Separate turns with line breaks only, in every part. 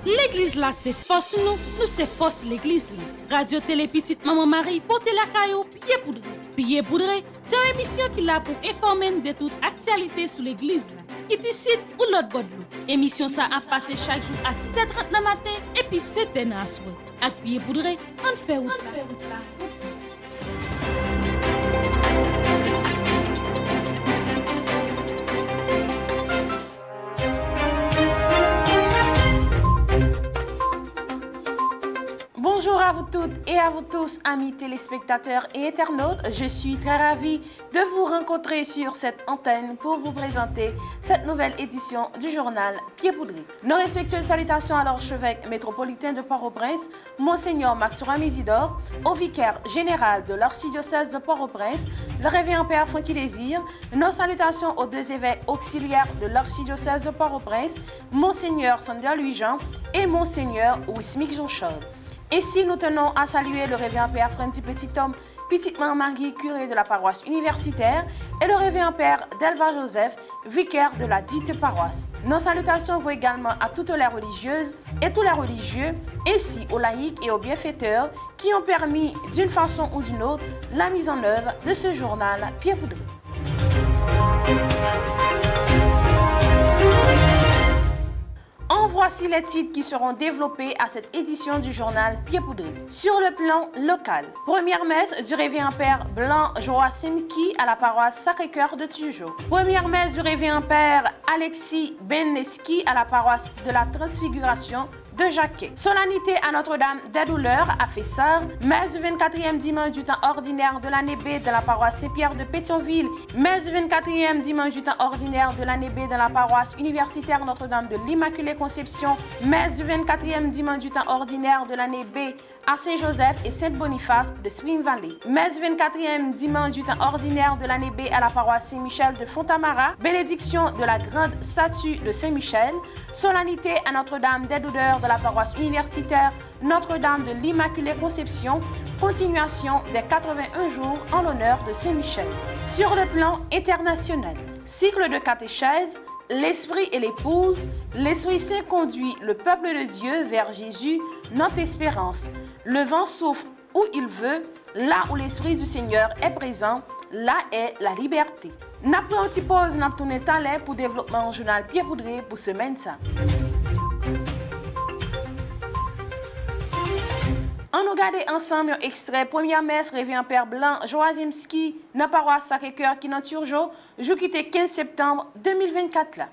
L'église là, c'est force nous, nous c'est force l'église là. Radio Télé Petite Maman Marie, portez la caillou, pied poudré. Pied poudré, c'est une émission qui là pour informer de toute actualité sur l'église là. Qui décide ou l'autre bord de l'eau. Émission ça a passé chaque jour à 6h30 le matin et puis 7h à soir. Avec pied poudré, on fait route là.
Bonjour à vous toutes et à vous tous, amis téléspectateurs et internautes. Je suis très ravie de vous rencontrer sur cette antenne pour vous présenter cette nouvelle édition du journal Pied Poudré. Nos respectueuses salutations à l'archevêque métropolitain de Port-au-Prince, Monseigneur Maxoura Mésidor, au vicaire général de l'archidiocèse de Port-au-Prince, le révérend Père Francky Désir. Nos salutations aux deux évêques auxiliaires de l'archidiocèse de Port-au-Prince, Monseigneur Sandra Louis-Jean et Monseigneur Wismic Jean-Charles. Ici, nous tenons à saluer le révérend Père Franti Petit-Homme, Petite Maman Marie, curé de la paroisse universitaire, et le révérend Père Delva Joseph, vicaire de la dite paroisse. Nos salutations vont également à toutes les religieuses et tous les religieux, ainsi aux laïcs et aux bienfaiteurs qui ont permis, d'une façon ou d'une autre, la mise en œuvre de ce journal Pied Poudré. En voici les titres qui seront développés à cette édition du journal Pied Poudré. Sur le plan local, première messe du révérend Père Blanc Joachim Ki à la paroisse Sacré-Cœur de Tujo. Première messe du révérend Père Alexis Beneski à la paroisse de la Transfiguration de Jacquet. Solennité à Notre-Dame des Douleurs à Fessard. Messe du 24e dimanche du temps ordinaire de l'année B de la paroisse Saint-Pierre de Pétionville. Messe du 24e dimanche du temps ordinaire de l'année B de la paroisse universitaire Notre-Dame de l'Immaculée Conception. Messe du 24e dimanche du temps ordinaire de l'année B à Saint-Joseph et Saint-Boniface de Spring Valley. Messe du 24e dimanche du temps ordinaire de l'année B à la paroisse Saint-Michel de Fontamara. Bénédiction de la grande statue de Saint-Michel. Solennité à Notre-Dame des Douleurs de la paroisse universitaire Notre-Dame de l'Immaculée Conception, continuation des 81 jours en l'honneur de Saint-Michel. Sur le plan international, cycle de catéchèse, l'Esprit et l'épouse, l'Esprit Saint conduit le peuple de Dieu vers Jésus, notre espérance. Le vent souffle où il veut, là où l'Esprit du Seigneur est présent, là est la liberté. N'a pris un petit pause, n'a tourné talent pour développement journal Pied Poudré pour semaine ça. On nous regarde ensemble un extrait première messe révérend Père Blanc Joachimski dans paroisse Sacré-Cœur qui dans Turgeau, jour qui était 15 septembre 2024 là.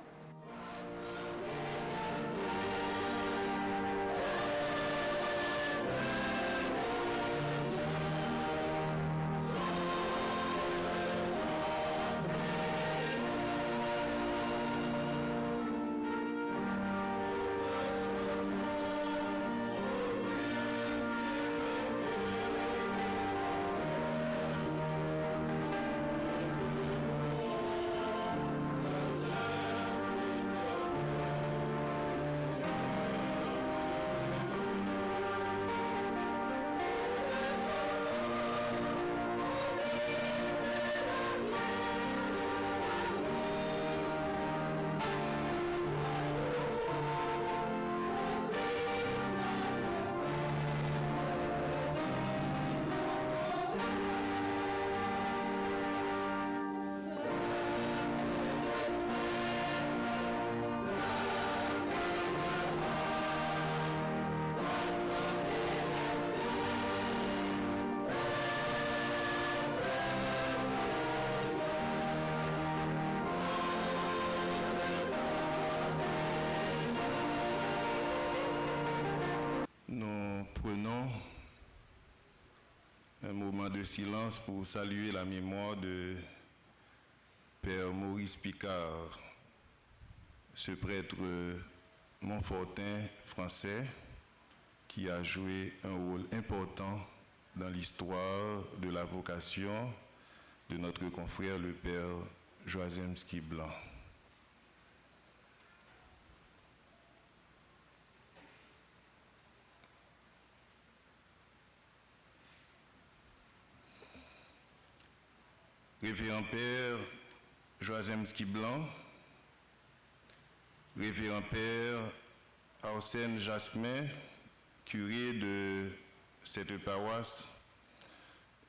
Nous prenons un moment de silence pour saluer la mémoire de Père Maurice Picard, ce prêtre montfortin français qui a joué un rôle important dans l'histoire de la vocation de notre confrère le Père Joachimski Blanc. Révérend Père Joachimski Blanc, Révérend Père Arsène Jasmin, curé de cette paroisse,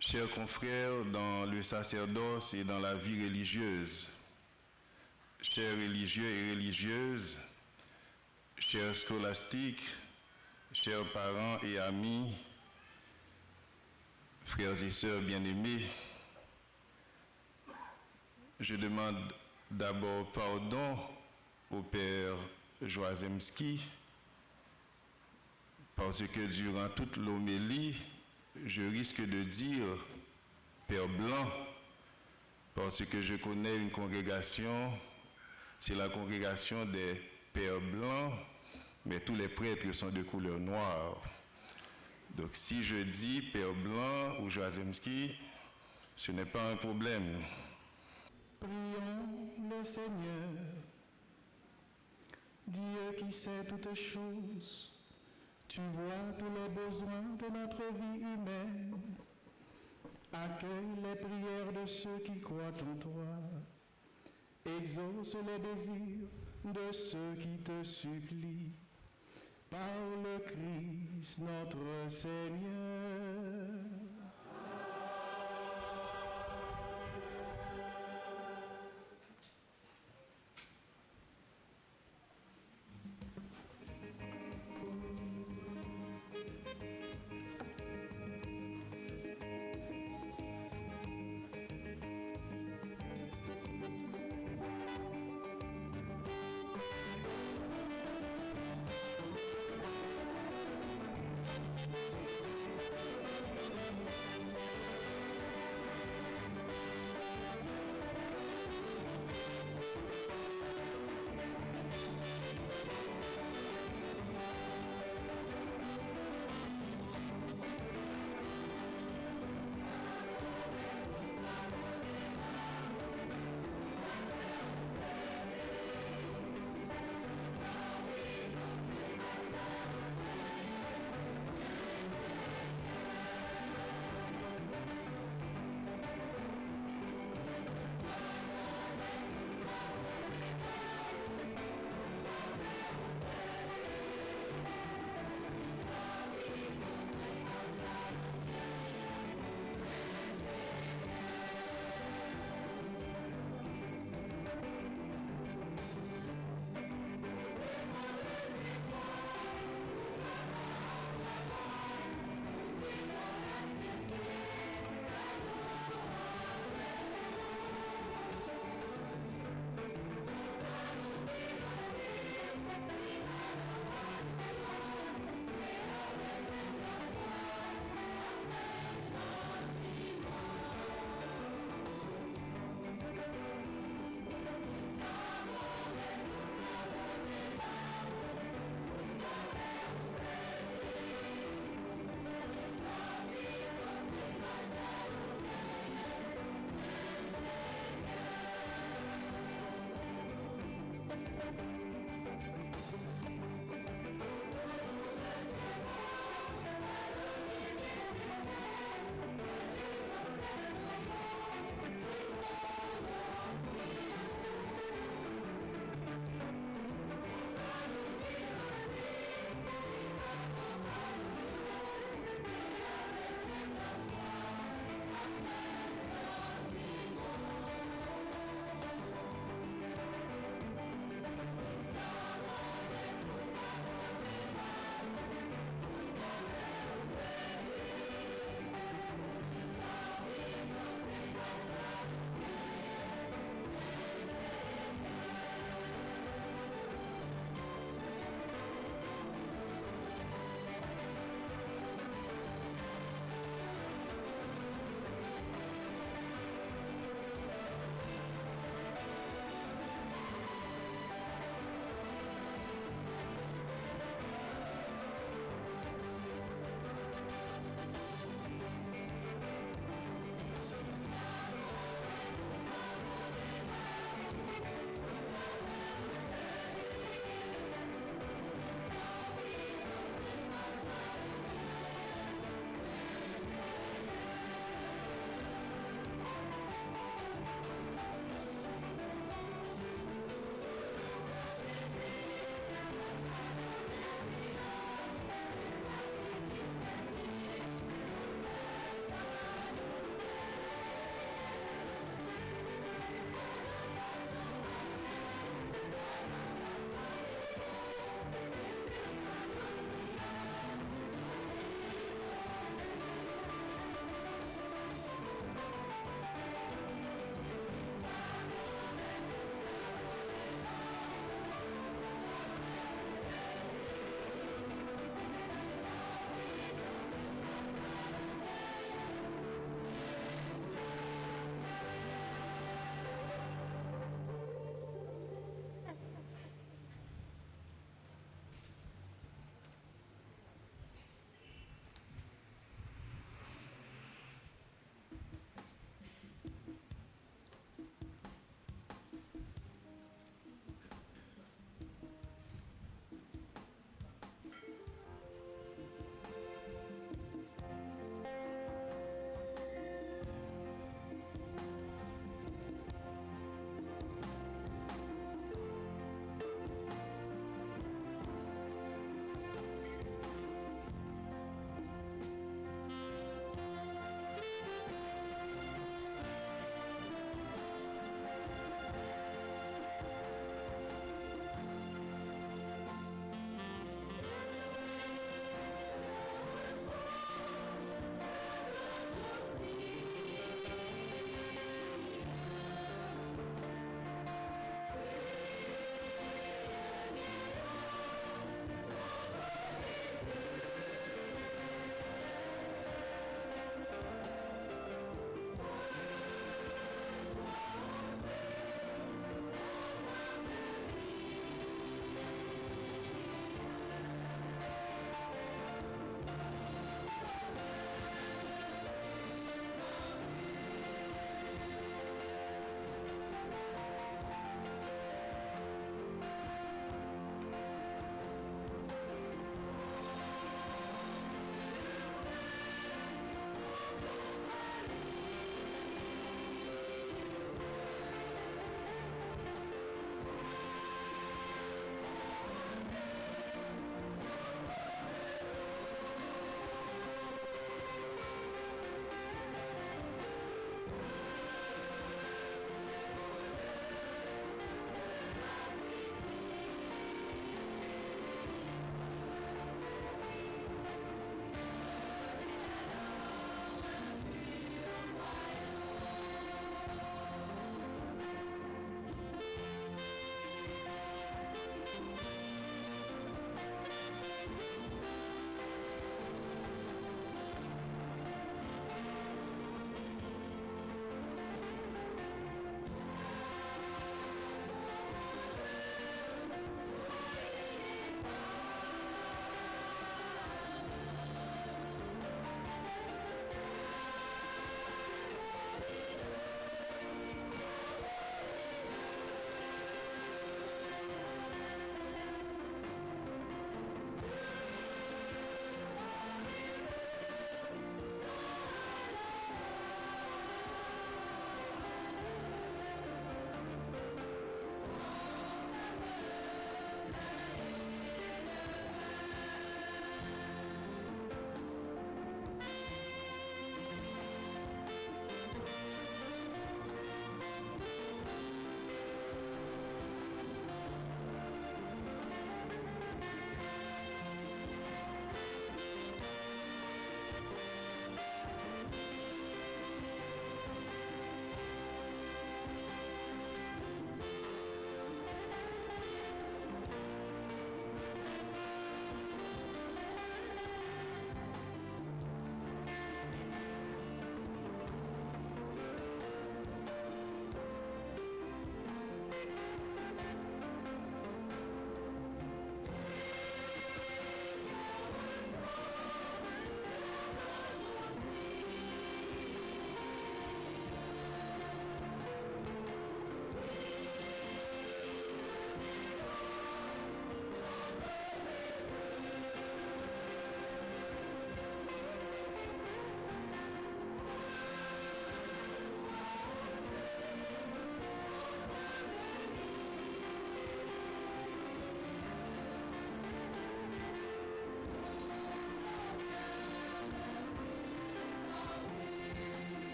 chers confrères dans le sacerdoce et dans la vie religieuse, chers religieux et religieuses, chers scolastiques, chers parents et amis, frères et sœurs bien-aimés, je demande d'abord pardon au Père Joazemski parce que durant toute l'homélie, je risque de dire Père Blanc parce que je connais une congrégation, c'est la congrégation des Pères Blancs, mais tous les prêtres sont de couleur noire. Donc si je dis Père Blanc ou Joazemski, ce n'est pas un problème.
Prions le Seigneur, Dieu qui sait toutes choses. Tu vois tous les besoins de notre vie humaine. Accueille les prières de ceux qui croient en toi. Exauce les désirs de ceux qui te supplient. Par le Christ notre Seigneur.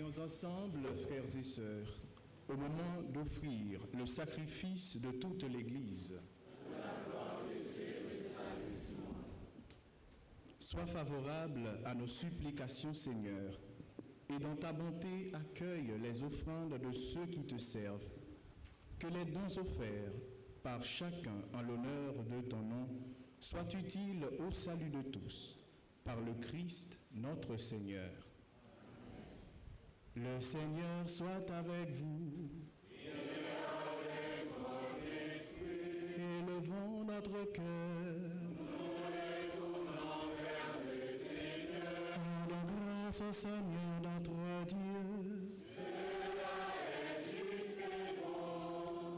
Prions ensemble, frères et sœurs, au moment d'offrir le sacrifice de toute l'Église. Sois favorable à nos supplications, Seigneur, et dans ta bonté accueille les offrandes de ceux qui te servent. Que les dons offerts par chacun en l'honneur de ton nom soient utiles au salut de tous, par le Christ notre Seigneur. Le Seigneur soit avec vous. Élevons notre cœur. Rendons grâce au Seigneur notre Dieu.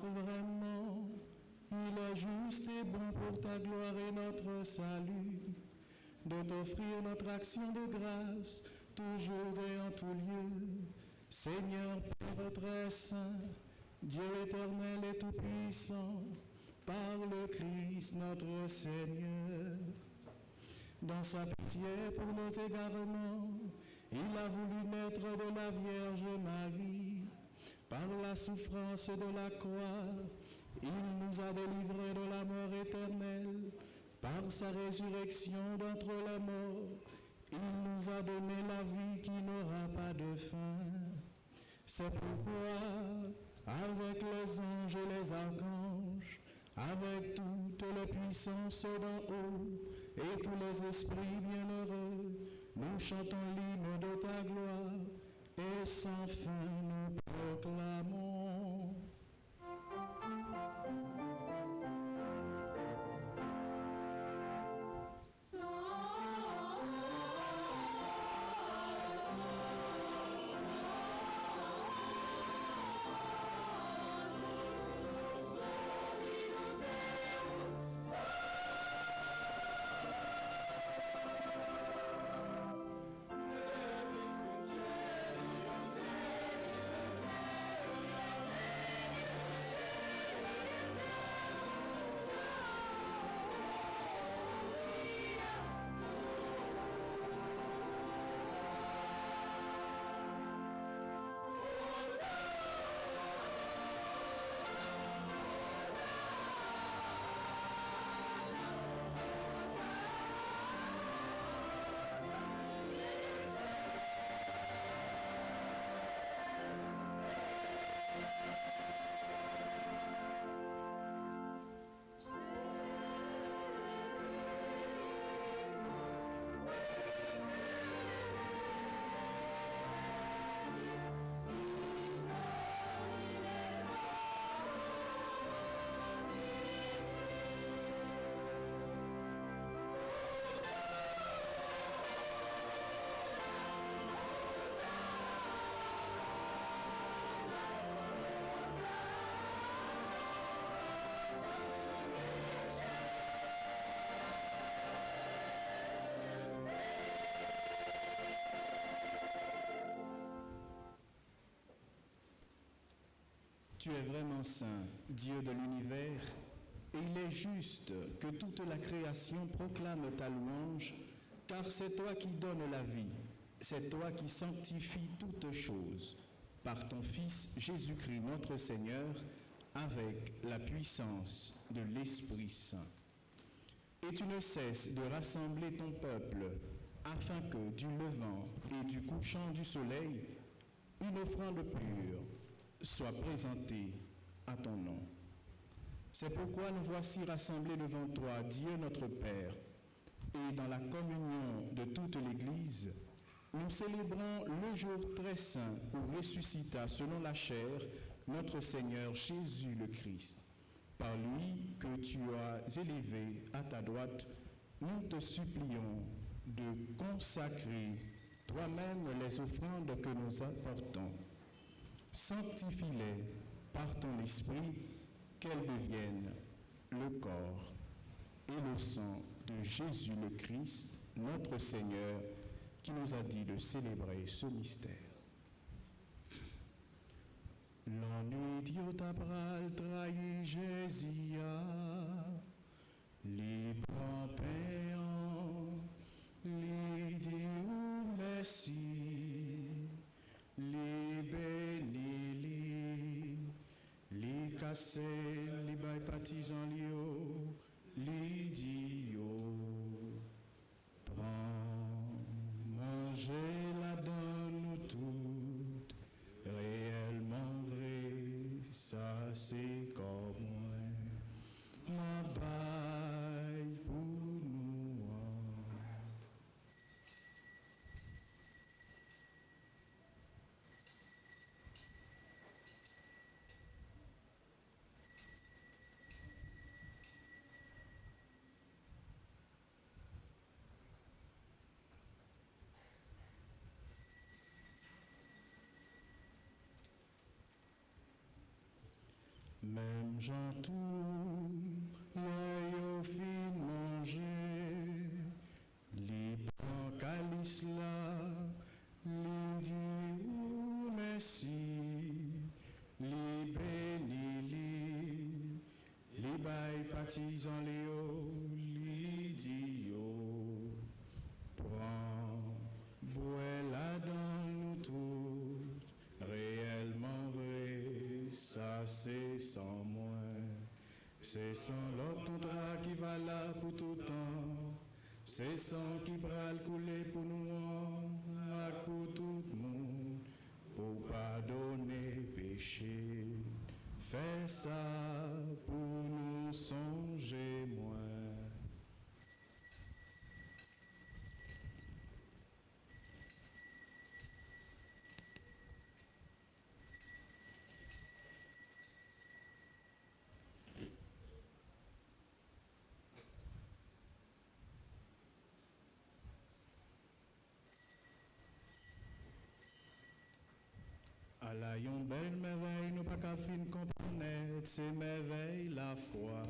Vraiment, il est juste et bon pour ta gloire et notre salut, de t'offrir notre action de grâce, toujours et en tout lieu. Seigneur Père très saint, Dieu éternel et tout-puissant, par le Christ notre Seigneur. Dans sa pitié pour nos égarements, il a voulu naître de la Vierge Marie. Par la souffrance de la croix, il nous a délivrés de la mort éternelle. Par sa résurrection d'entre les morts, il nous a donné la vie qui n'aura pas de fin. C'est pourquoi, avec les anges et les archanges, avec toutes les puissances d'en haut et tous les esprits bienheureux, nous chantons l'hymne de ta gloire et sans fin nous proclamons. Tu es vraiment saint, Dieu de l'univers, et il est juste que toute la création proclame ta louange, car c'est toi qui donnes la vie, c'est toi qui sanctifies toutes choses, par ton Fils Jésus-Christ notre Seigneur, avec la puissance de l'Esprit Saint. Et tu ne cesses de rassembler ton peuple, afin que du levant et du couchant du soleil, une offrande pure soit présentée à ton nom. C'est pourquoi nous voici rassemblés devant toi, Dieu notre Père, et dans la communion de toute l'Église, nous célébrons le jour très saint où ressuscita selon la chair notre Seigneur Jésus le Christ. Par lui que tu as élevé à ta droite, nous te supplions de consacrer toi-même les offrandes que nous apportons. Sanctifie-les par ton esprit, qu'elles deviennent le corps et le sang de Jésus le Christ, notre Seigneur, qui nous a dit de célébrer ce mystère. L'ennui Dieu t'abral trahi Jésus, libre en péant, li dit ou merci, li passé, li bay partisan li yo, li di yo. Prends, mangez la donne nous toutes, réellement vrai, ça c'est comme moi, ma baille pour nous. Même Jean tout, l'œil au fin manger, li prend calice là, li dit ou merci, li béni li bay partisan li yo, li dit yo, prends, bois là dans nous tous, réellement vrai, ça c'est sans moi, c'est sans l'autre contrat qui va là pour tout temps, c'est sans qui pral couler pour nous, pour tout le monde, pour pardonner péché, fais ça pour nous songer moi. À la yon belle merveille, nous pas qu'à fin comprendre, c'est merveille la foi.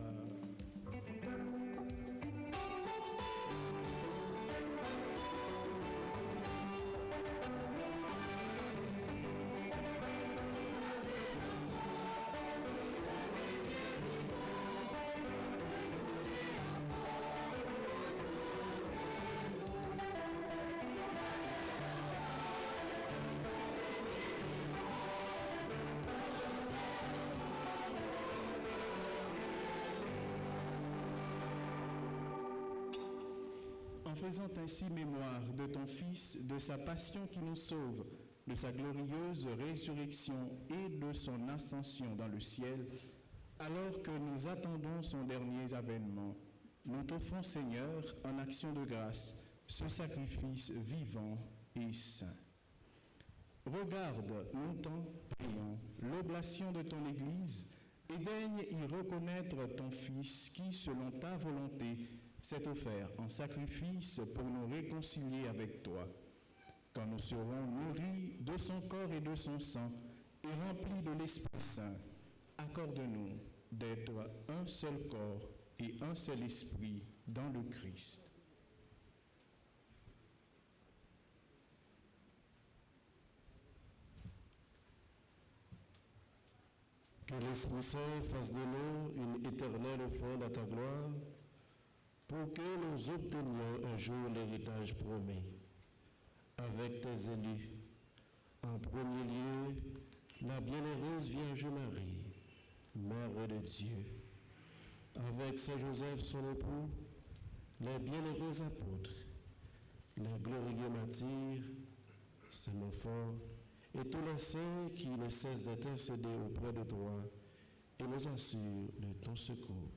En faisant ainsi mémoire de ton Fils, de sa passion qui nous sauve, de sa glorieuse résurrection et de son ascension dans le ciel, alors que nous attendons son dernier avènement, nous t'offrons, Seigneur, en action de grâce, ce sacrifice vivant et saint. Regarde, nous t'en prions, l'oblation de ton Église et daigne y reconnaître ton Fils qui, selon ta volonté, s'est offert en sacrifice pour nous réconcilier avec toi. Quand nous serons nourris de son corps et de son sang et remplis de l'Esprit Saint, accorde-nous d'être un seul corps et un seul esprit dans le Christ.
Que l'Esprit Saint fasse de nous une éternelle offrande à ta gloire, pour que nous obtenions un jour l'héritage promis, avec tes élus. En premier lieu, la bienheureuse Vierge Marie, Mère de Dieu, avec Saint Joseph son époux, les bienheureux apôtres, les glorieux martyrs, Saint Montfort, et tous les saints qui ne cessent d'intercéder auprès de toi et nous assurent de ton secours.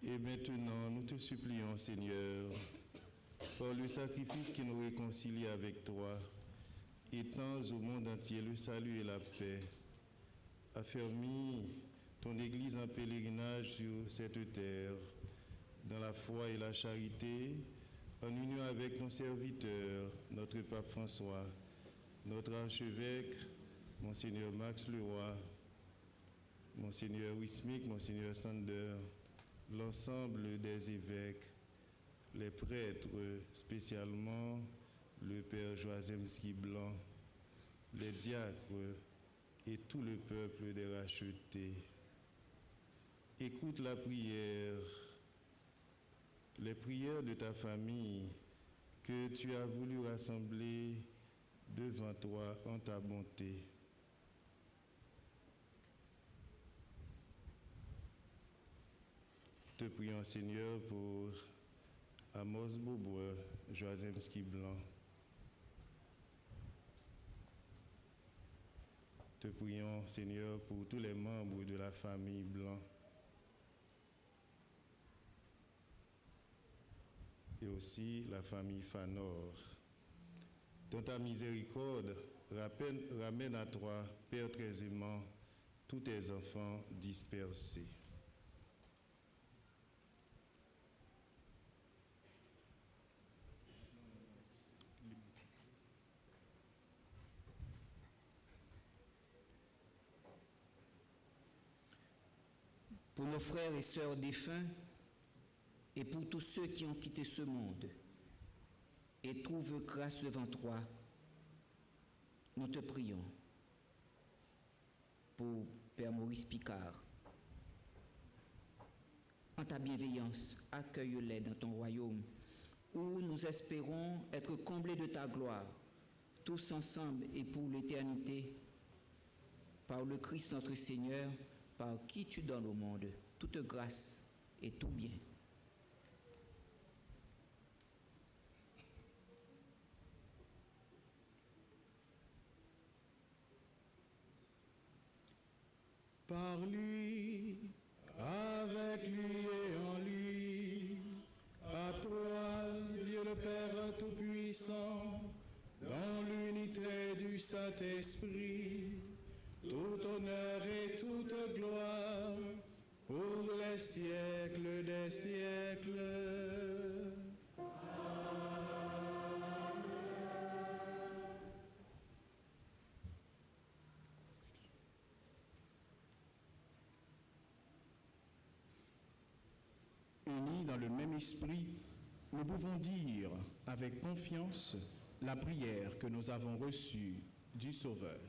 Et maintenant, nous te supplions, Seigneur, par le sacrifice qui nous réconcilie avec toi, étends au monde entier le salut et la paix. Affermis ton Église en pèlerinage sur cette terre, dans la foi et la charité, en union avec nos serviteurs, notre pape François, notre archevêque, Monseigneur Max Leroy, Monseigneur Wismik, Monseigneur Sander, l'ensemble des évêques, les prêtres, spécialement le Père Joachimski Blanc, les diacres et tout le peuple des rachetés. Écoute la prière, les prières de ta famille que tu as voulu rassembler devant toi en ta bonté. Te prions, Seigneur, pour Amos Beaubois, Joazemski Blanc. Te prions, Seigneur, pour tous les membres de la famille Blanc. Et aussi la famille Fanor. Dans ta miséricorde, ramène à toi, Père très aimant, tous tes enfants dispersés.
Pour nos frères et sœurs défunts et pour tous ceux qui ont quitté ce monde et trouvent grâce devant toi, nous te prions. Pour Père Maurice Picard, en ta bienveillance, accueille-les dans ton royaume où nous espérons être comblés de ta gloire, tous ensemble et pour l'éternité, par le Christ notre Seigneur, par qui tu donnes au monde toute grâce et tout bien.
Par lui, avec lui et en lui, à toi, Dieu le Père Tout-Puissant, dans l'unité du Saint-Esprit, tout honneur et toute gloire, pour les siècles des siècles. Unis dans le même esprit, nous pouvons dire avec confiance la prière que nous avons reçue du Sauveur.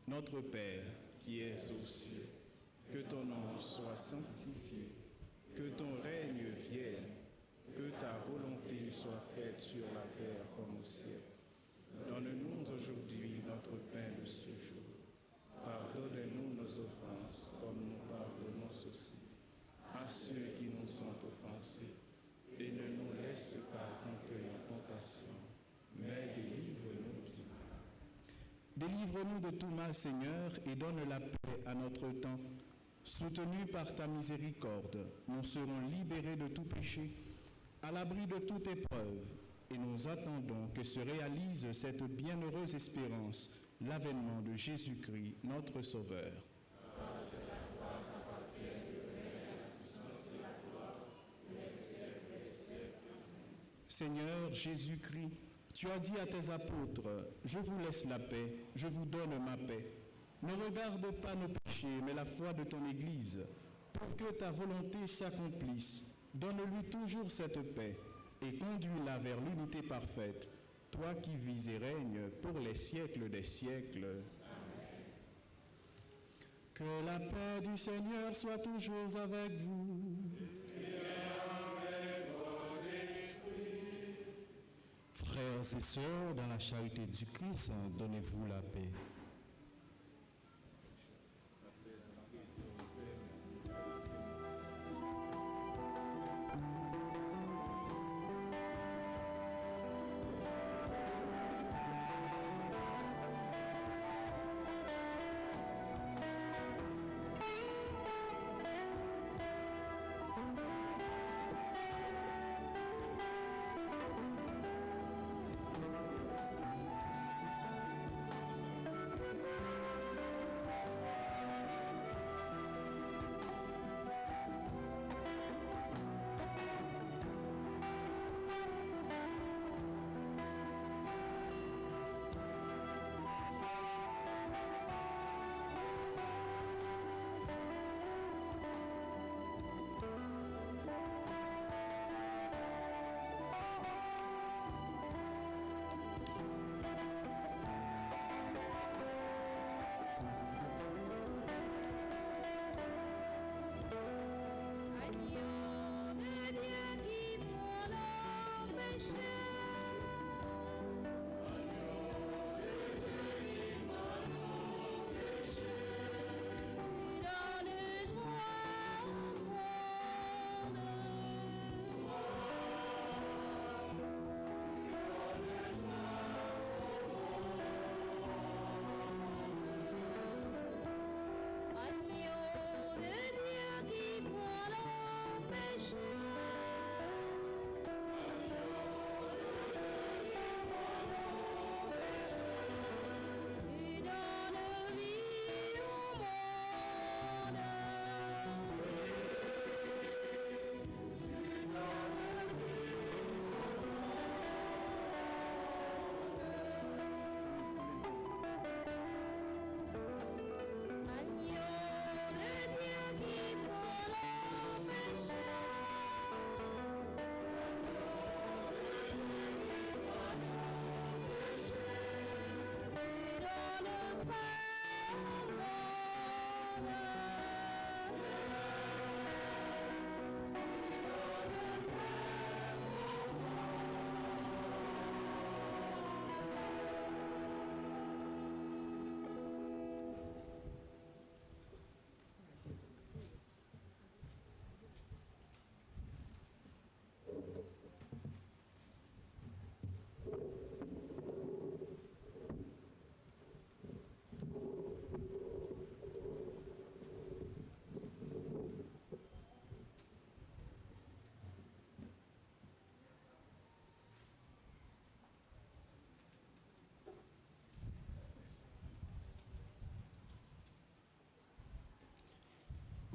Notre Père qui es aux cieux, que ton nom soit sanctifié, que ton règne vienne, que ta volonté soit faite sur la terre comme au ciel. Donne-nous aujourd'hui notre pain de ce jour. Pardonne-nous nos offenses comme nous pardonnons aussi à ceux qui nous sont offensés, et ne nous laisse pas entrer en tentation, mais délivre-nous du mal. Délivre-nous de tout mal, Seigneur, et donne la paix à notre temps. Soutenus par ta miséricorde, nous serons libérés de tout péché, à l'abri de toute épreuve, et nous attendons que se réalise cette bienheureuse espérance, l'avènement de Jésus-Christ, notre Sauveur. Seigneur Jésus-Christ, tu as dit à tes apôtres, « Je vous laisse la paix, je vous donne ma paix. Ne regarde pas nos péchés, mais la foi de ton Église. Pour que ta volonté s'accomplisse, donne-lui toujours cette paix et conduis-la vers l'unité parfaite, toi qui vis et règnes pour les siècles des siècles. Amen. Que la paix du Seigneur soit toujours avec vous.
Frères et sœurs, dans la charité du Christ, donnez-vous la paix.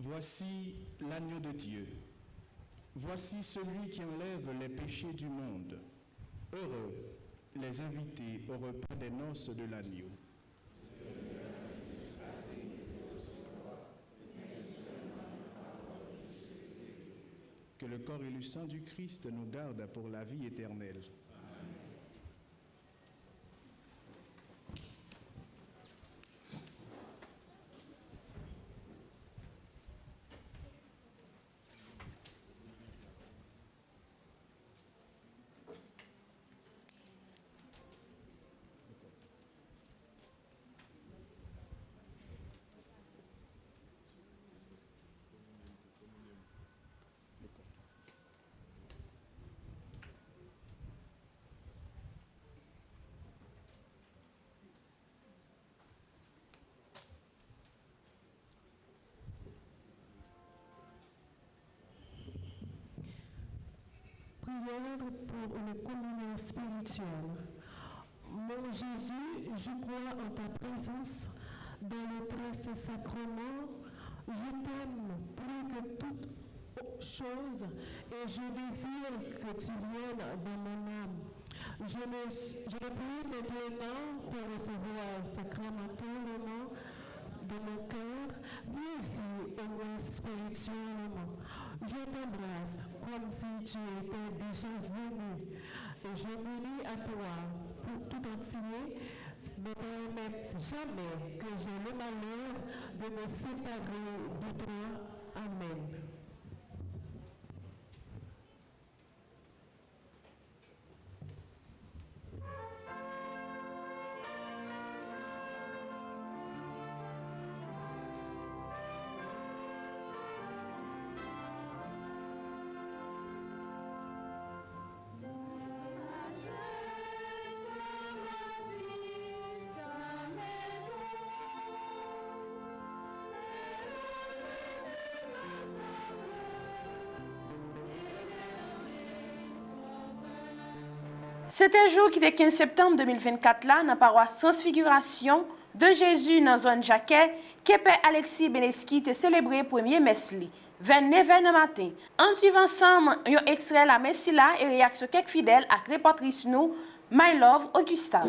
Voici l'agneau de Dieu. Voici celui qui enlève les péchés du monde. Heureux les invités au repas des noces de l'agneau. Que le corps et le sang du Christ nous gardent pour la vie éternelle.
Prière pour une communion spirituelle. Mon Jésus, je crois en ta présence dans le très saint sacrement. Je t'aime plus que toute chose et je désire que tu viennes dans mon âme. Je ne prie maintenant te recevoir sacramentellement de mon cœur, viens-y au moins spirituellement. Je t'embrasse comme si tu étais déjà venu et je m'unis à toi pour tout entier. Ne permets jamais que j'ai le malheur de me séparer de toi. Amen.
C'est un jour qui était 15 septembre 2024 là, dans la paroisse Transfiguration de Jésus dans la zone Jacquet, que Père Alexis Beneski a célébré premier messe li, 29h du matin. En suivant ensemble, un extrait la messe là et réaction quelques fidèles à reportrice nous, My Love Augusta.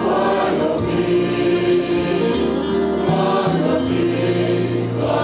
One of these.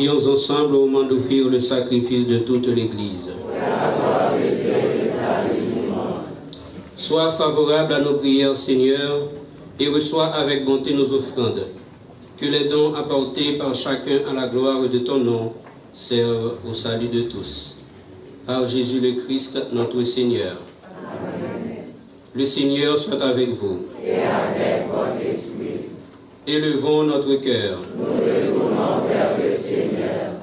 prions ensemble au moment d'offrir le sacrifice de toute l'Église. Sois favorable à nos prières, Seigneur, et reçois avec bonté nos offrandes. Que les dons apportés par chacun à la gloire de ton nom servent au salut de tous. Par Jésus le Christ, notre Seigneur. Amen. Le Seigneur soit avec vous. Et avec votre esprit. Élevons notre cœur. Nous le tournons vers le Seigneur.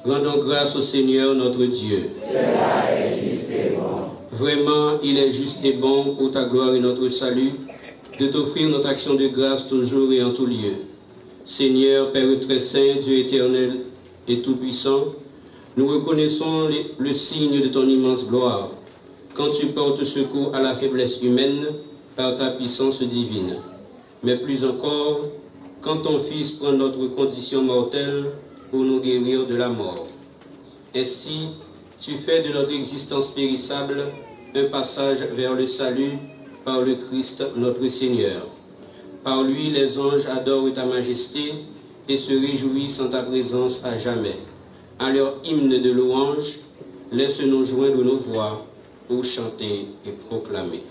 Rendons grâce au Seigneur notre Dieu. Cela est juste et bon. Vraiment, il est juste et bon pour ta gloire et notre salut de t'offrir notre action de grâce toujours et en tout lieu. Seigneur, Père très saint, Dieu éternel et tout-puissant, nous reconnaissons le signe de ton immense gloire quand tu portes secours à la faiblesse humaine par ta puissance divine. Mais plus encore, quand ton Fils prend notre condition mortelle pour nous guérir de la mort. Ainsi, tu fais de notre existence périssable un passage vers le salut par le Christ notre Seigneur. Par lui, les anges adorent ta majesté et se réjouissent en ta présence à jamais. À leur hymne de louange, laisse-nous joindre nos voix pour chanter et proclamer.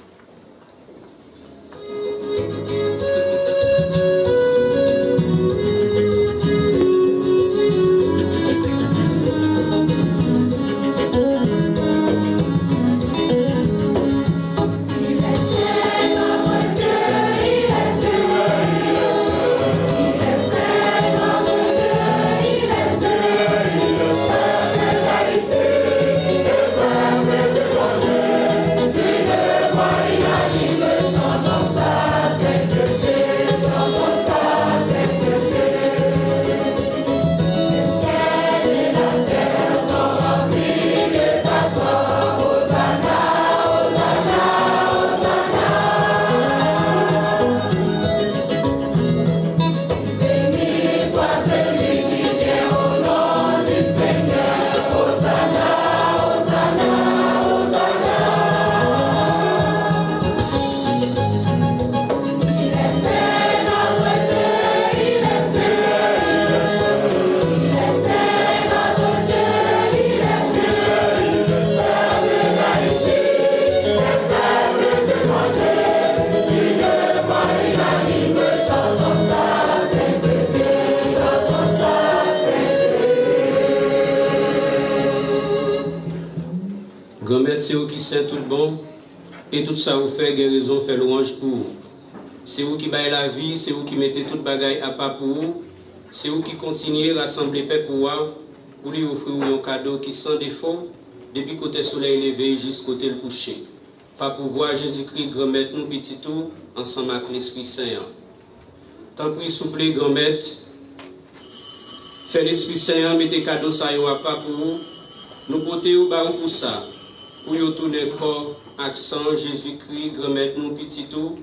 C'est vous qui sait tout bon, et tout ça vous fait guérison, fait louange pour vous. C'est vous qui baillez la vie, c'est vous qui mettez toute bagaille à part pour vous, c'est vous qui continuez à rassembler paix pour lui offrir un cadeau qui sans défaut, depuis côté soleil levé jusqu'au côté le coucher. Pas pour voir Jésus-Christ grand-mère nous petit tout, ensemble avec l'Esprit Saint. Tant pis souple grand-mère, fait l'Esprit Saint, mettez cadeau ça à part pour vous, nous porter au barreau pour ça. Pour y tourner corps, accent Jésus-Christ, grand-mère nous petit tout,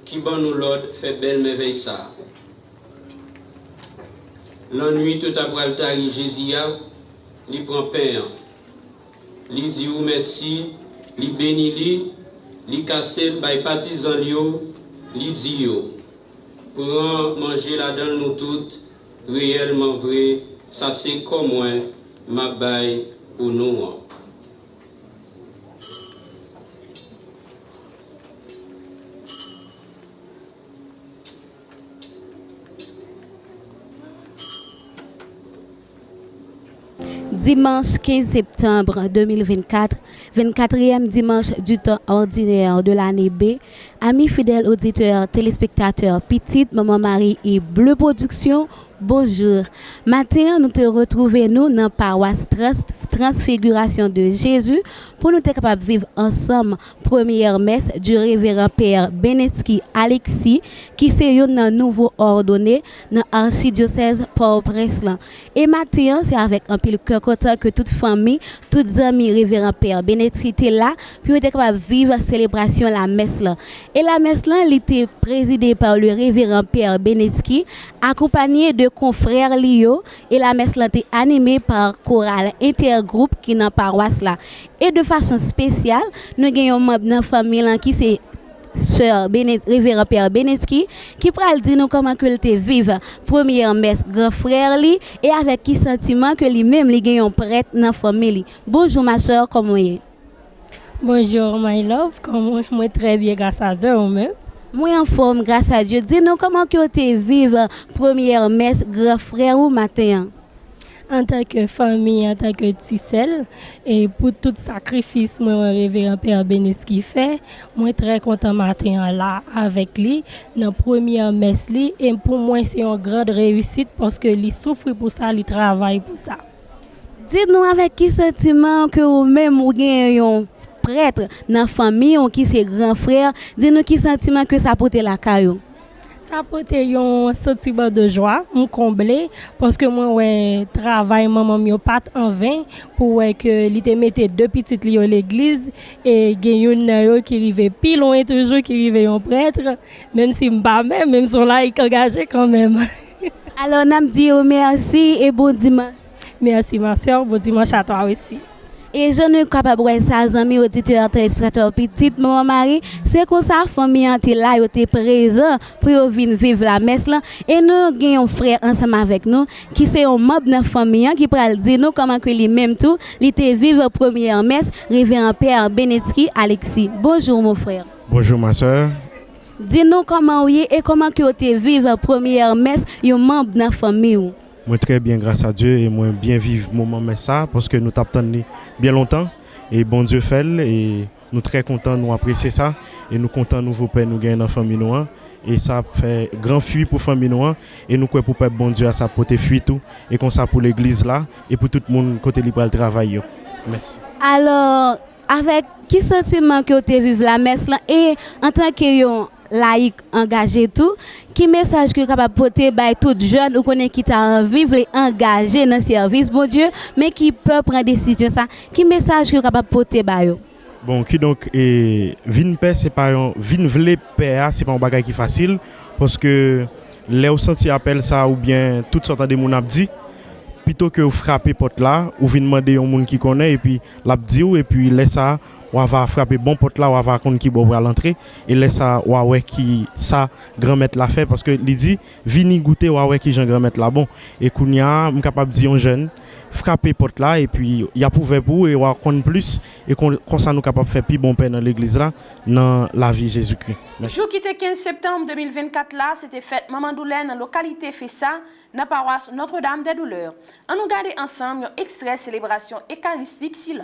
qui ban nous l'ordre, fait belle merveille ça. L'ennui tout à bral tari Jésus, li prend pain, li dit ou merci, li béni li casse le bay partisan li dit yo. Pour manger la donne nous toutes, réellement vrai, ça c'est comme moi, ma baille pour nous.
Dimanche 15 septembre 2024, 24e dimanche du temps ordinaire de l'année B. Amis fidèles auditeurs, téléspectateurs, petite Maman Marie et Bleu Production, bonjour. Matin, nous te retrouvons dans la paroisse Transfiguration de Jésus pour nous être capables de vivre ensemble première messe du révérend Père Benetski Alexis qui est un nouveau ordonné dans l'archidiocèse Port-au-Prince. Et matin, c'est avec un pile cœur content que toute famille, tous amis révérend Père Benetski étaient là pour être capable de vivre la célébration la messe là. Et la messe là, elle était présidée par le révérend Père Benetski accompagné de confrères Lio et la messe là était animée par chorale intergroupe qui dans paroisse là. Et de façon spéciale, nous avons un membre de la famille qui c'est sœur révérend Père Benetski qui pral dire nous comment que te vive première messe grand frère li et avec qui sentiment que lui-même li gagne un prêtre dans famille. Bonjour ma sœur, comment est?
Bonjour my love, comment moi très bien grâce à Dieu moi-même.
Moi en forme grâce à Dieu. Dis-nous comment que te vive première messe grand frère ou matin?
En tant que famille, en tant que Tissel, et pour tout sacrifice moi révérend Père Benetski fait, moi très content matin là avec lui dans première messe li et pour moi c'est une grande réussite parce que lui souffre pour ça, il travaille pour ça.
Dis-nous avec qui sentiment que vous même ou gagne un prêtre dans la famille ou qui c'est grand frère, dis-nous qui sentiment que ça porte la caillou.
Ça porte un sentiment de joie, me combler parce que moi ouais travail maman mi pas en vain pour que li te mette deux petites li à l'église et gagne une qui rive plus loin toujours qui rive un prêtre même si m'pas même sont là il engagé quand même.
Alors n'a dit merci et bon dimanche.
Merci ma soeur, bon dimanche à toi aussi.
Et je ne suis capable de ça, amis auditeurs, téléspectateurs, petite maman Marie, c'est comme ça famille était là, était présent pour venir vivre la messe là. Et nous avons un frère ensemble avec nous qui c'est un membre de la famille qui peut dire nous comment que lui-même tout, il était vivre première messe, révérend Père Benetski Alexis. Bonjour mon frère.
Bonjour ma soeur.
Dis-nous comment vous et comment que vous était vivre première messe, un membre de la famille.
Moi très bien grâce à Dieu et moi bien vivre moment mais ça parce que nous t'attendons bien longtemps et bon Dieu fait et nous très contents nous apprécier ça et nous contents nouveau père nous gagner dans famille nous et ça fait grand fuit pour famille nous et nous quoi pour père bon Dieu à ça porter fuit tout et comme ça pour l'église là et pour tout le monde côté libre travail. Merci.
Alors avec qui sentiment que tu vivre la messe là et en tant que laïc engagé tout qui message que capable porter by tout jeune ou connaît qui t'a envie de engager dans service bon Dieu mais qui peut prendre décision ça qui message que capable porter by
bon qui donc vinn paix c'est pas vinn vle paix c'est pas un bagage qui facile parce que les au senti appel ça ou bien toutes sortes de moun a dit plutôt que frapper porte là ou vinn demander un monde qui connaît et puis l'a dit et puis laisse ça on va frapper bon porte là on va connait qui bon à l'entrée et laisse ça ouais qui ça grand-mère l'a fait parce que il dit vini goûter ouais qui Jean grand-mère là bon et kounya m capable dire un jeune frapper porte là et puis il y a pouvoir pour et on connait plus et comme ça nous capable faire plus bon père dans l'église là dans la vie Jésus-Christ.
Jour qui était 15 septembre 2024 là, c'était fête Maman Doulaine dans la localité Fessa, dans la paroisse Notre-Dame des Douleurs. On nous garde ensemble un extrait célébration eucharistique si là.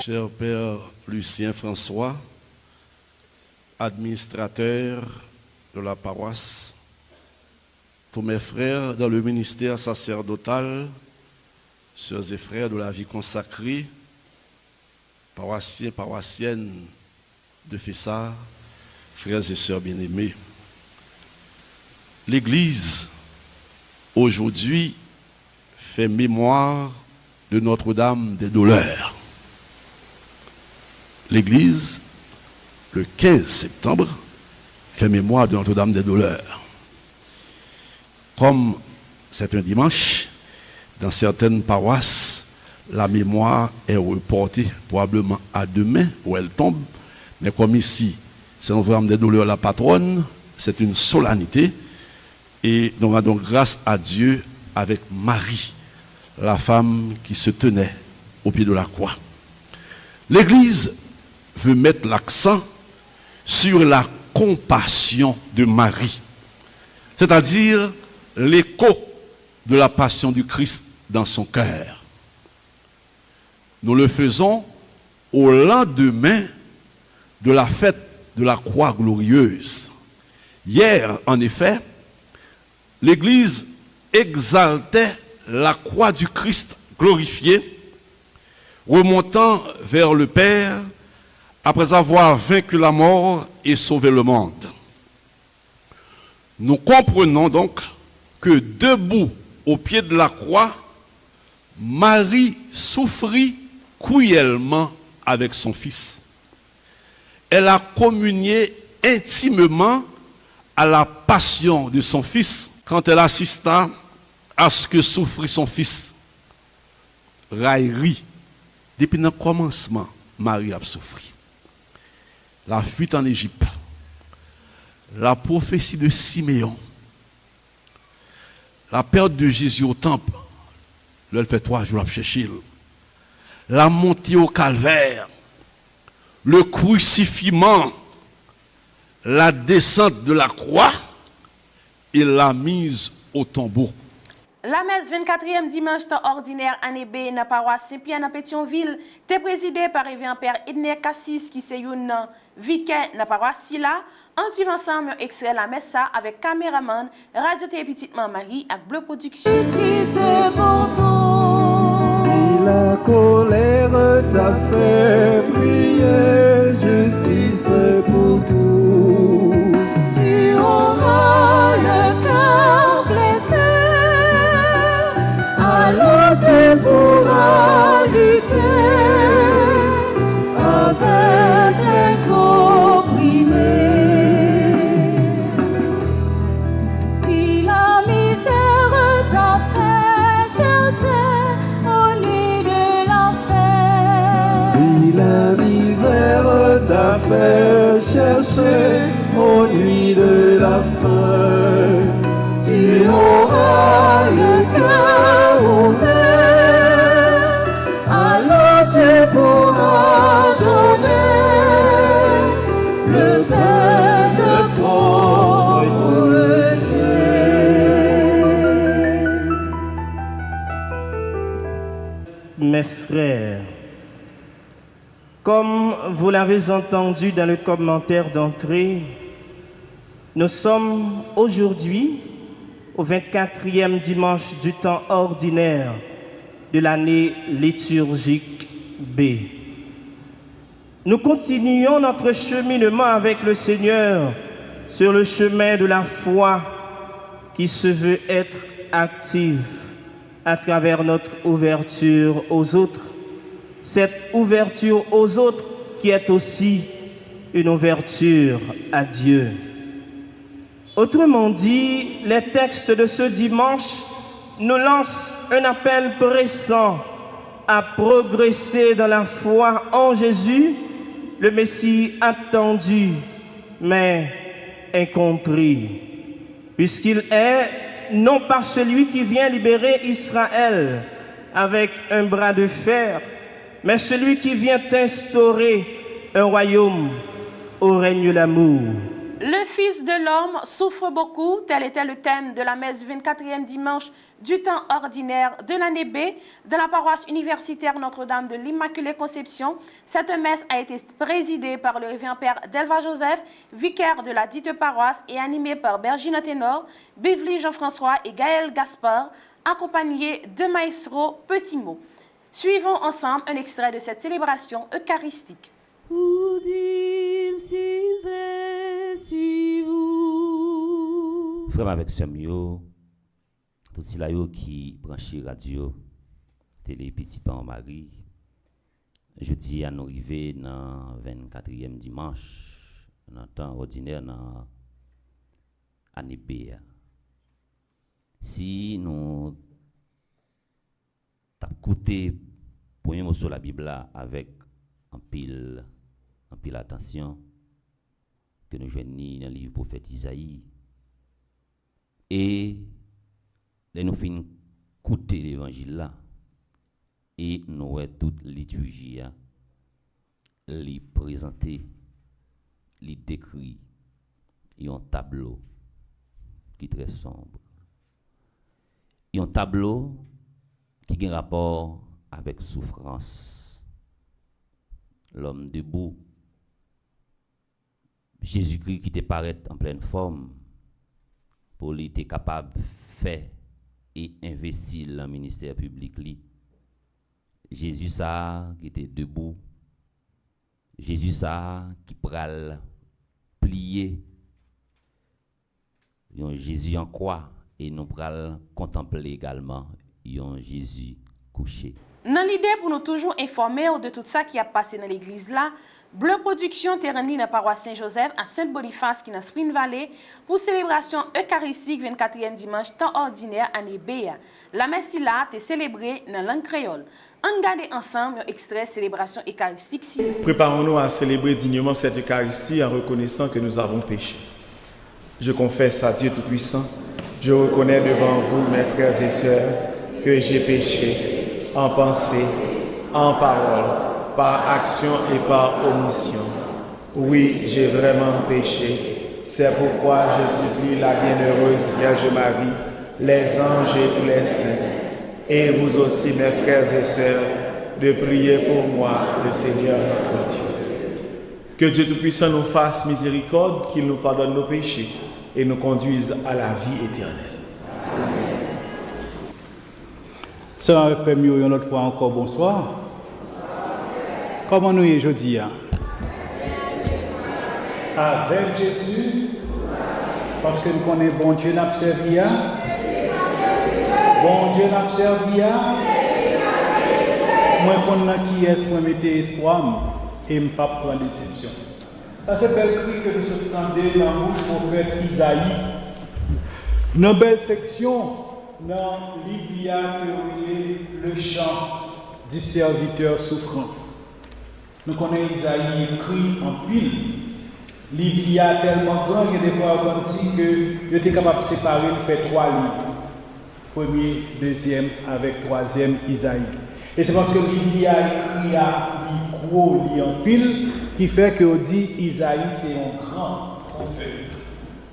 Cher Père Lucien François, administrateur de la paroisse, tous mes frères dans le ministère sacerdotal, sœurs et frères de la vie consacrée, paroissiens, paroissiennes de Fessa, frères et sœurs bien-aimés. L'Église, aujourd'hui, fait mémoire de Notre-Dame des Douleurs.
l'Église, le 15 septembre, fait mémoire de Notre-Dame des Douleurs. Comme c'est un dimanche, dans certaines paroisses, la mémoire est reportée probablement à demain où elle tombe. Mais comme ici, c'est Notre-Dame des Douleurs la patronne, c'est une solennité. Et nous rendons grâce à Dieu avec Marie, la femme qui se tenait au pied de la croix. L'Église veut mettre l'accent sur la compassion de Marie, c'est-à-dire l'écho de la passion du Christ dans son cœur. Nous le faisons au lendemain de la fête de la croix glorieuse. Hier, en effet, l'Église exaltait la croix du Christ glorifié, remontant vers le Père après avoir vaincu la mort et sauvé le monde. Nous comprenons donc que debout au pied de la croix, Marie souffrit cruellement avec son Fils. Elle a communié intimement à la passion de son Fils quand elle assista à ce que souffrit son Fils. Raillerie. Depuis le commencement, Marie a souffert. La fuite en Égypte, la prophétie de Siméon, la perte de Jésus au temple, là, elle fait 3 jours à chercher, la montée au calvaire, le crucifixion, la descente de la croix et la mise au tombeau.
La messe 24e dimanche temps ordinaire année B dans paroisse Saint-Pierre dans Pétionville était présidée par révérend père Edner Cassis qui c'est un vicaire dans paroisse Silla. On suit ensemble extrait la messe avec caméraman Radio Télé Petite Marie avec Bleu Production.
Si la colère t'a fait prier, justice pour tous. Tu auras le cœur blessé, alors tu pourras lutter avec les opprimés. Si la misère t'a fait chercher au lit de l'enfer, si la misère t'a fait chercher aux nuits de la faim, tu auras le cœur ouvert, alors tu pourras donner le pain de pauvreté.
Mes frères, comme vous l'avez entendu dans le commentaire d'entrée, nous sommes aujourd'hui au 24e dimanche du temps ordinaire de l'année liturgique B. Nous continuons notre cheminement avec le Seigneur sur le chemin de la foi qui se veut être active à travers notre ouverture aux autres. Cette ouverture aux autres qui est aussi une ouverture à Dieu. Autrement dit, les textes de ce dimanche nous lancent un appel pressant à progresser dans la foi en Jésus, le Messie attendu, mais incompris, puisqu'il est non pas celui qui vient libérer Israël avec un bras de fer, mais celui qui vient instaurer un royaume au règne de l'amour.
Le Fils de l'homme souffre beaucoup, tel était le thème de la messe 24e dimanche du temps ordinaire de l'année B de la paroisse universitaire Notre-Dame de l'Immaculée Conception. Cette messe a été présidée par le révérend père Delva Joseph, vicaire de la dite paroisse, et animée par Bergina Ténor, Bivli Jean-François et Gaël Gaspard, accompagnés de Maestro Petit Mot. Suivons ensemble un extrait de cette célébration eucharistique.
Frère avec Samuel, tout cela qui branché radio, télé Petite Marie, jeudi à nous arriver dans le 24e dimanche, dans le temps ordinaire dans l'année B. Si nous t'as écouté premier mot sur la Bible là, avec un pile attention que nous joignons dans le livre prophète Isaïe et nous finissons écouter l'évangile là et nous avons toute liturgie les présenter, les décrit un tableau qui est très sombre. Un tableau qui a un rapport avec souffrance. L'homme debout, Jésus-Christ qui te paraît en pleine forme pour lui être capable de faire et investir dans le ministère public. Jésus ça qui était debout, Jésus ça qui pral plier, Jésus en croix et nous pral contempler également un Jésus couché.
Dans l'idée pour nous toujours informer de tout ça qui a passé dans l'église là, Bleu Production t'est rendu dans la paroisse Saint-Joseph à Saint-Boniface qui est dans Spring Valley pour célébration eucharistique 24e dimanche temps ordinaire année B. La messe là t'est célébrée dans la langue créole. On regarde ensemble un extrait célébration eucharistique.
Préparons-nous à célébrer dignement cette Eucharistie en reconnaissant que nous avons péché. Je confesse à Dieu Tout-Puissant, je reconnais devant vous, mes frères et sœurs, que j'ai péché en pensée, en parole, par action et par omission. Oui, j'ai vraiment péché. C'est pourquoi je supplie la bienheureuse Vierge Marie, les anges et tous les saints, et vous aussi, mes frères et sœurs, de prier pour moi, le Seigneur notre Dieu. Que Dieu Tout-Puissant nous fasse miséricorde, qu'il nous pardonne nos péchés et nous conduise à la vie éternelle.
Sœur et frère Mio, une autre fois encore, bonsoir. Comment nous y est aujourd'hui? Avec Jésus, parce que nous connaissons bon Dieu n'a servi. Bon Dieu n'a servi. Moi, je qui est-ce que je mettais espoir et je ne pas prendre déception. Ça, c'est bel cri que nous entendons dans la bouche du prophète Isaïe. Une belle section dans le livre qui est le chant du serviteur souffrant. Nous connaissons Isaïe écrit en pile. Livre est tellement grand, il y a des fois on dit que il était capable de séparer, il fait 3 livres. Premier, deuxième, avec troisième Isaïe. Et c'est parce que l'Ilia a écrit à gros, en pile, qui fait qu'on dit Isaïe c'est un grand prophète.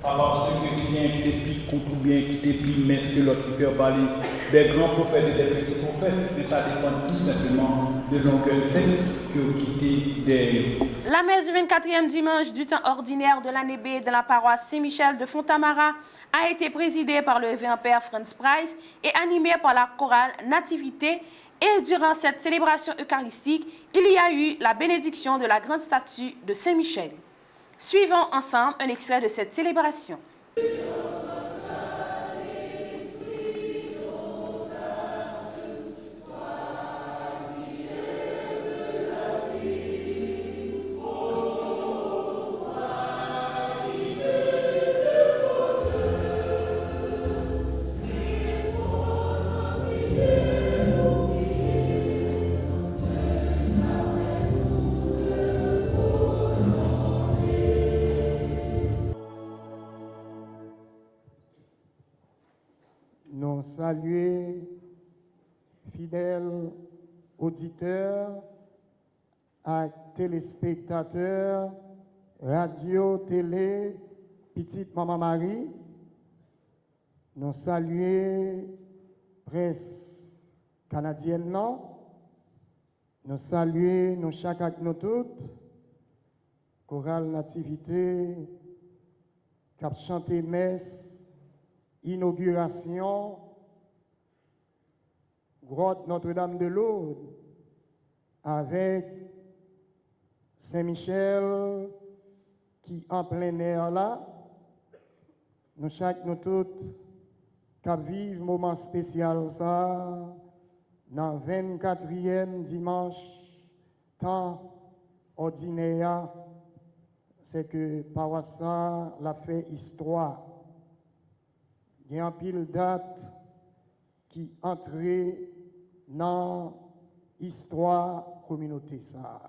Pas parce qu'il y a qui était plus court ou bien qui était plus mince que l'autre qui fait parler des grands prophètes et des petits prophètes, mais ça dépend tout simplement de longueur texte que vous quittez derrière.
La messe du 24e dimanche du temps ordinaire de l'année B de la paroisse Saint-Michel de Fontamara a été présidée par le révérend Père Franz Price et animée par la chorale Nativité. Et durant cette célébration eucharistique, il y a eu la bénédiction de la grande statue de Saint-Michel. Suivons ensemble un extrait de cette célébration.
Saluer, fidèles auditeurs, et téléspectateurs, radio, télé, petite Maman Marie. Nous saluer presse canadienne, non? Nous saluer nous chaque avec nous toutes, chorale Nativité, cap chanté messe, inauguration, grotte Notre-Dame de Lourdes, avec Saint-Michel qui en plein air là, nous chaque nous toutes qui vivent moment spécial ça, dans 24e dimanche temps ordinaire, c'est que paroisse la fait histoire. Il y a un pile date qui entrait dans l'histoire communauté ça.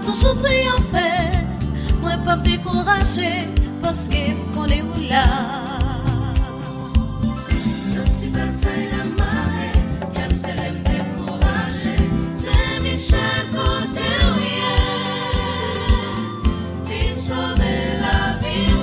Toujours triompher, moi pas décourager parce que qu'on est où là. Sorti bataille la marée, y'a c'est l'aime décourager, c'est Michel côté il sauver la vie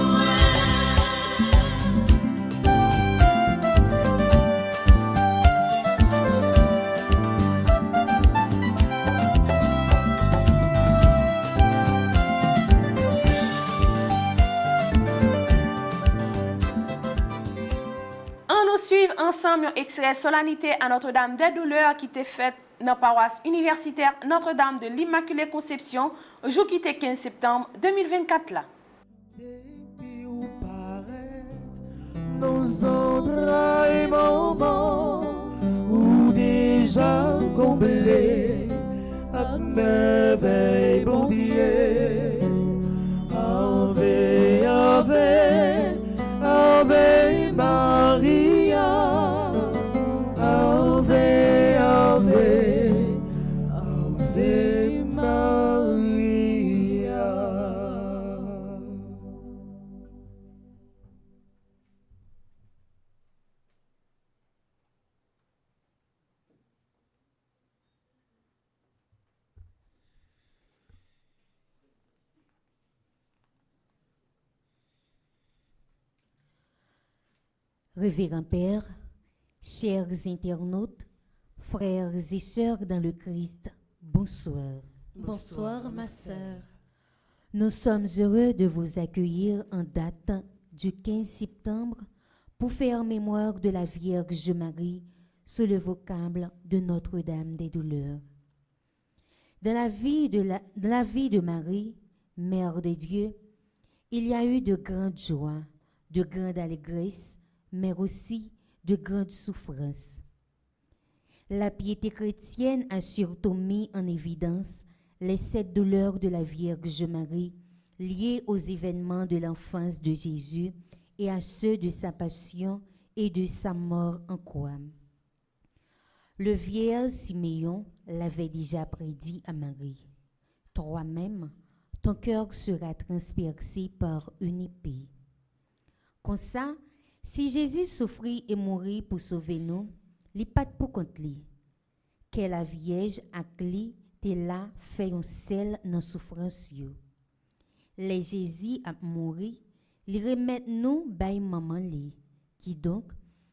ensemble un extrait solennité à Notre-Dame des Douleurs qui était faite dans la paroisse universitaire Notre-Dame de l'Immaculée Conception, jour qui était 15 septembre 2024 là.
Nos entrailles moments où déjà comblés à merveille bon Dieu, Ave, Ave, Ave Maria, Ave, Ave, Ave Maria.
Révérend Père, chers internautes, frères et sœurs dans le Christ, bonsoir.
Bonsoir, ma sœur.
Nous sommes heureux de vous accueillir en date du 15 septembre pour faire mémoire de la Vierge Marie sous le vocable de Notre-Dame des Douleurs. Dans la vie de Marie, Mère de Dieu, il y a eu de grandes joies, de grandes allégresse, mais aussi de grandes souffrances. La piété chrétienne a surtout mis en évidence les 7 douleurs de la Vierge Marie liées aux événements de l'enfance de Jésus et à ceux de sa passion et de sa mort en croix. Le vieillard Siméon l'avait déjà prédit à Marie. Toi-même, ton cœur sera transpercé par une épée. Comme ça, si Jésus souffrit et mourit pour sauver nous, li pas pour contre lui. Que la Vierge a cli te là fait un sel dans souffrance yo. Les Jésus a mouri, li remet nous bay maman li, qui donc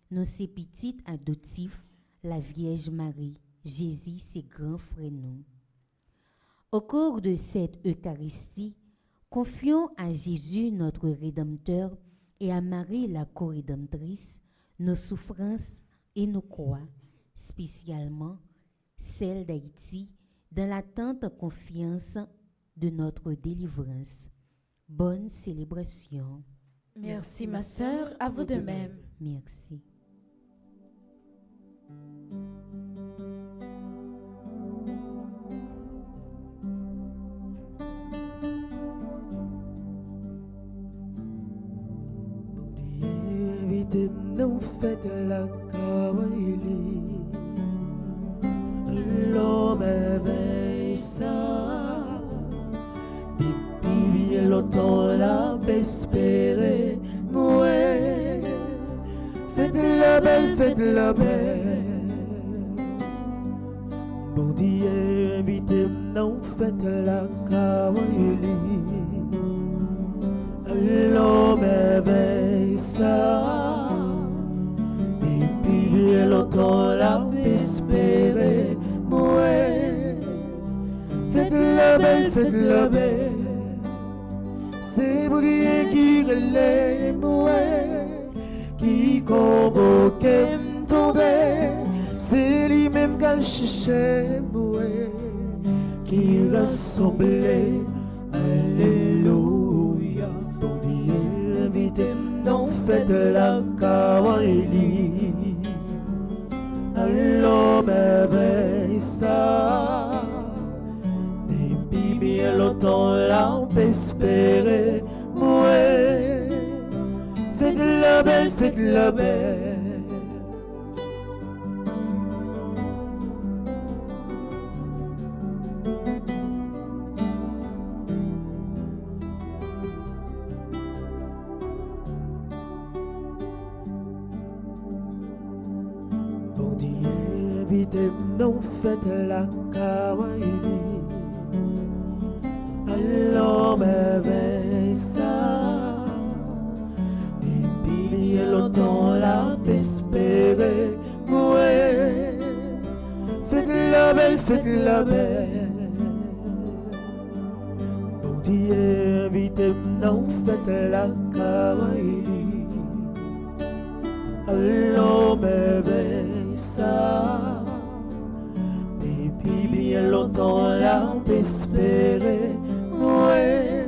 nous ses petites adoptifs, la Vierge Marie. Jésus c'est grand frère nous. Au cours de cette Eucharistie, confions à Jésus notre Rédempteur et à Marie la co-rédemptrice nos souffrances et nos croix, spécialement celle d'Haïti, dans l'attente confiance de notre délivrance. Bonne célébration.
Merci ma sœur, à vous de même.
Merci.
Évitez nous faites la kawaili. L'homme éveille ça. Depuis bien longtemps la espéré. Mouais. Faites la belle, faites la belle. Bon Dieu, invitez nous faites la kawaili. L'homme éveille ça. Depuis bien longtemps la espéré. Mouais. Faites la belle, faites la belle. C'est pour Dieu qui relève. Mouais. Qui convoque m'tendait. C'est lui-même qu'elle cherchait. Mouais. Qui rassemblait. Alléluia. Bon Dieu, invitez non faites la kawaili. L'homme éveille ça. Depuis bien longtemps l'a espéré. Mouais. Faites la belle, faites la belle. Bon Dieu, invitez nous faites la kawaili. L'homme éveille ça. Depuis bien longtemps l'a espéré. Mouais. Faites la belle, faites la belle. Bon Dieu, invitez nous faites la kawaili. L'homme éveille ça. Depuis bien longtemps l'a espéré. Ouais.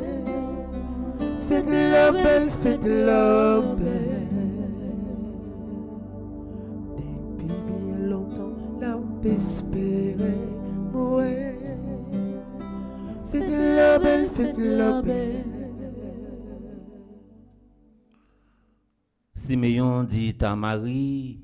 Faites la belle, faites la belle. Depuis bien longtemps l'a espéré. Ouais. Faites la belle, faites la belle.
Siméon dit à Marie,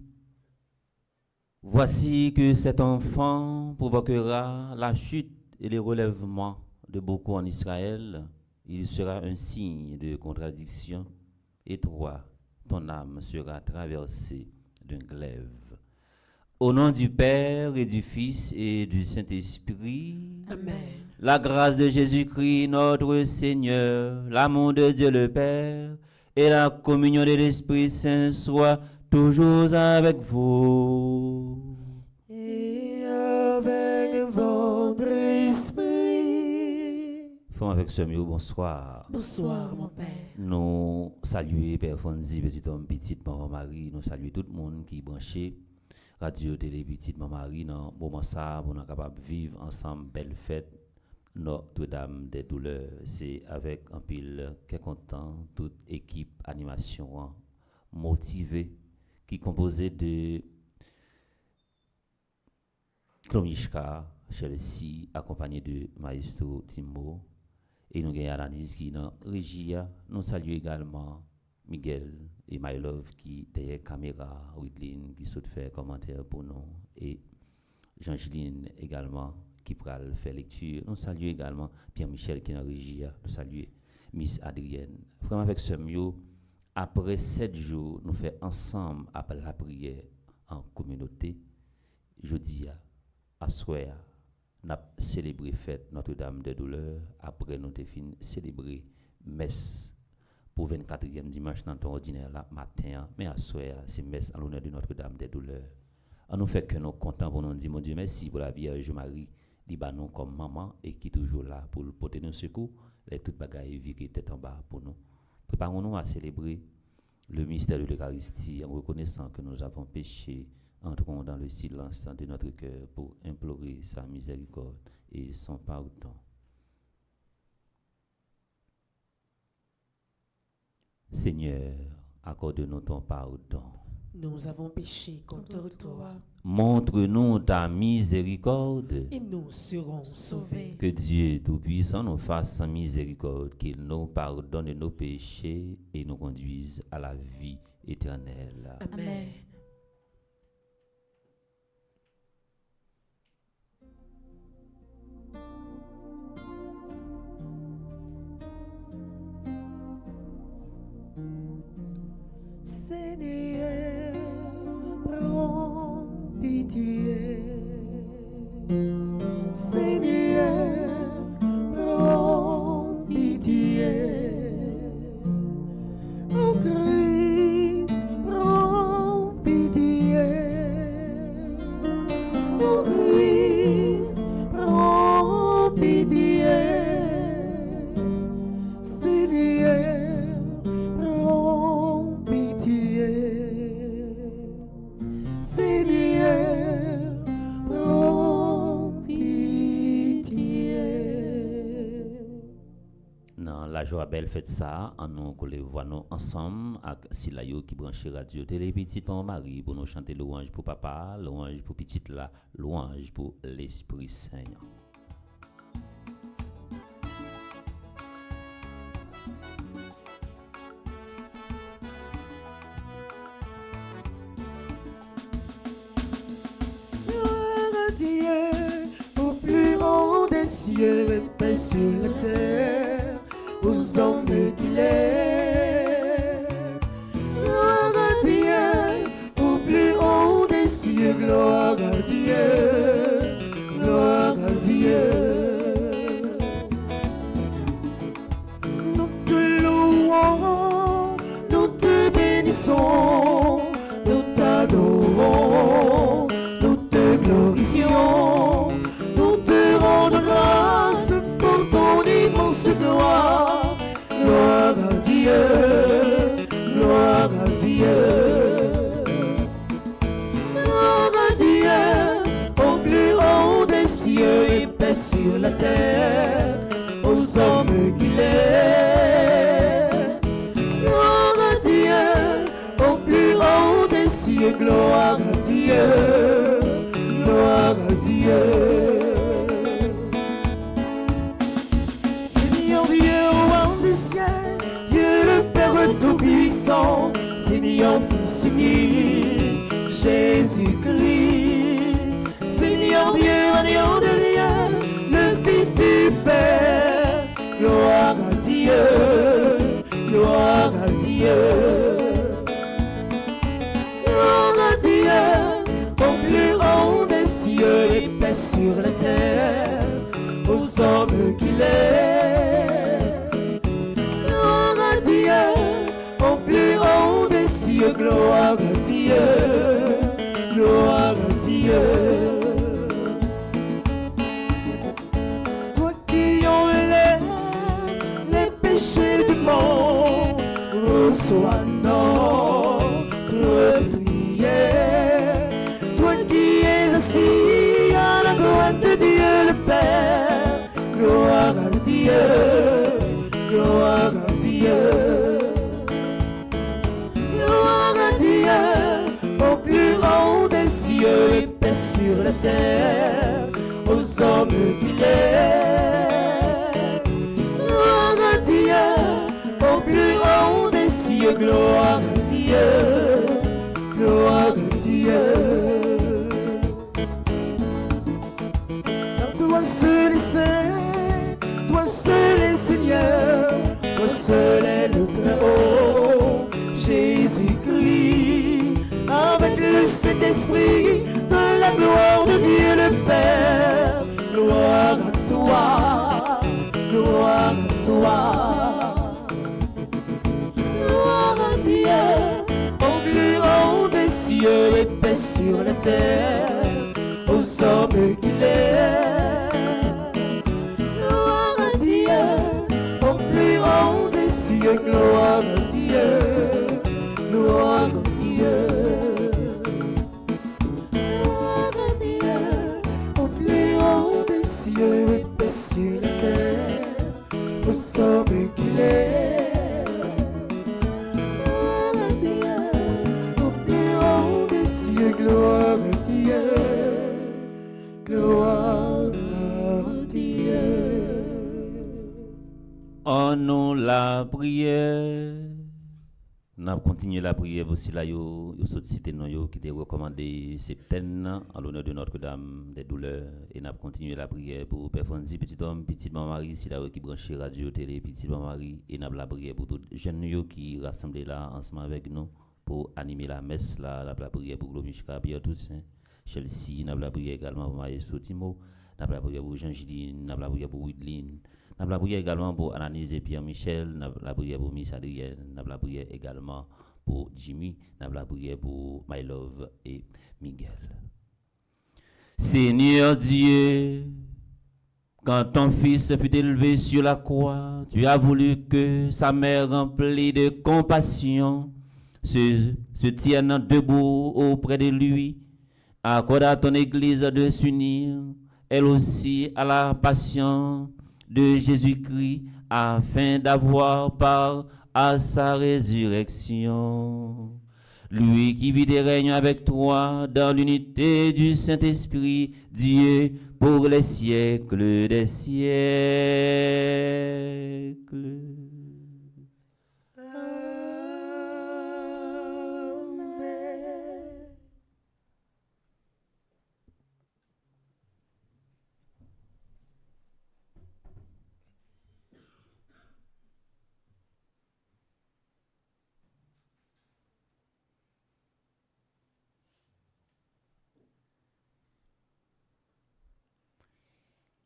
voici que cet enfant provoquera la chute et le relèvement de beaucoup en Israël. Il sera un signe de contradiction. Et toi, ton âme sera traversée d'un glaive. Au nom du Père et du Fils et du Saint-Esprit.
Amen.
La grâce de Jésus-Christ, notre Seigneur, l'amour de Dieu le Père, et la communion de l'Esprit Saint soit toujours avec vous.
Et avec votre esprit.
Font avec ce mieux, bonsoir.
Bonsoir, mon Père.
Nous saluons Père Fonzi, petit homme, petite maman Marie. Nous saluons tout le monde qui est branché. Radio, télé, petite maman Marie. Dans le moment ça, on est capable de vivre ensemble, belle fête. Notre-Dame des douleurs, c'est avec un pile qui est content, toute équipe animation motivée, qui est composée de Klomishka, Chelsea, accompagné de Maestro Timo, et nous avons Alanis qui est dans Régia. Nous saluons également Miguel et My Love qui est derrière caméra, Whitlin qui saute faire commentaire pour nous, et Jean-Juline également qui pourra faire lecture. Nous saluons également Pierre-Michel qui est dans Régia. Nous saluons Miss Adrienne. Vraiment avec ce mieux, après 7 jours, nous faisons ensemble après la prière en communauté. Jeudi à soir, nous avons célébré fête Notre-Dame des douleurs. Après, nous avons fini célébrer messe pour 24e dimanche dans ton ordinaire là, matin. Mais à soir, c'est messe en l'honneur de Notre-Dame des douleurs. On nous fait que nous contents pour nous dire, mon Dieu, merci pour la Vierge Marie. Dit nous comme maman et qui est toujours là pour porter nos secours, les toutes bagailles virées tête en bas pour nous. Préparons-nous à célébrer le mystère de l'Eucharistie en reconnaissant que nous avons péché. Entrons dans le silence de notre cœur pour implorer sa miséricorde et son pardon. Seigneur, accorde-nous ton pardon.
Nous avons péché contre toi.
Montre-nous ta miséricorde.
Et nous serons sauvés.
Que Dieu Tout-Puissant nous fasse sa miséricorde, qu'il nous pardonne nos péchés et nous conduise à la vie éternelle.
Amen.
Seigneur, prends pitié. Seigneur, prends pitié. Oh Christ, prends pitié. Oh Christ, prends pitié. Seigneur, prends pitié. Seigneur, prends pitié.
Dans la joie belle fête ça, en nous que les voix nous ensemble avec Silayo qui branche radio télé petit mon mari pour nous chanter louange pour papa, louange pour petite là, louange pour l'Esprit Saint.
Gloire à Dieu, au plus haut des cieux et paix sur la terre, aux hommes qu'il est. Gloire à Dieu, au plus haut des cieux, gloire à Dieu, gloire à Dieu. Nous te louons, nous te bénissons, nous t'adorons, nous te glorifions, nous te rendons grâce pour ton immense gloire. Gloire à Dieu, gloire à Dieu. Gloire à Dieu, au plus haut des cieux et paix sur la terre, aux hommes qu'il est. Gloire à Dieu, au plus haut des cieux, gloire à Dieu, gloire à Dieu. Seigneur Dieu, roi du ciel, Dieu le Père Tout-Puissant, Seigneur Fils unique, Jésus-Christ. Seigneur Dieu, agneau de Dieu, le Fils du Père, gloire à Dieu, gloire à Dieu. Gloire à Dieu, au plus haut des cieux et paix sur la terre, aux hommes qu'il est. Gloire à Dieu, au plus haut des cieux, gloire à Dieu, gloire à Dieu. Toi qui enlèves les péchés du monde, reçois notre prière. Toi qui es assis à la droite de Dieu le Père, gloire à Dieu, gloire à Dieu. Gloire à Dieu, au plus haut des cieux et paix sur la terre, aux hommes qu'il est. Gloire à Dieu, au plus haut des cieux, gloire à Dieu, gloire à Dieu. Car toi seul est saint, toi seul est Seigneur, toi seul est le Très-Haut, Jésus-Christ, avec le Saint-Esprit, de la gloire de Dieu le Père. Gloire à toi, gloire à toi. Gloire à Dieu, au plus haut des cieux et paix sur la terre, aux hommes qu'il est. Gloire à Dieu, au plus haut des cieux, gloire à Dieu, gloire à Dieu. Gloire à Dieu, au plus haut des cieux et paix sur la terre, aux hommes qu'il est. gloire à Dieu, gloire à Dieu.
En nous la prière. Nous avons continué la prière aussi là, yo cité non yo qui était recommandé septaine en l'honneur de Notre-Dame des douleurs et nous avons continué la prière pour Père Fonzi, petit homme, petite maman Marie, si là qui branché radio télé, petite maman Marie et nous avons la prière pour tous les jeunes yo qui rassemblés là ensemble avec nous pour animer la messe là, la prière pour Glomishka, Pierre Toussaint, Chelsea, nous avons la prière également pour Maestro Timo, nous avons la prière pour Jean-Gilles, nous avons la prière pour Widlin. Nous avons la prière également pour Ananis et Pierre-Michel, nous avons la prière pour Miss Adrienne, nous avons la prière également pour Jimmy, nous avons la prière pour My Love et Miguel. Seigneur Dieu, quand ton fils fut élevé sur la croix, tu as voulu que sa mère remplie de compassion se tienne debout auprès de lui. Accorde à ton Église de s'unir, elle aussi, à la passion de Jésus-Christ, afin d'avoir part à sa résurrection. Lui qui vit et règne avec toi dans l'unité du Saint-Esprit, Dieu, pour les siècles des siècles.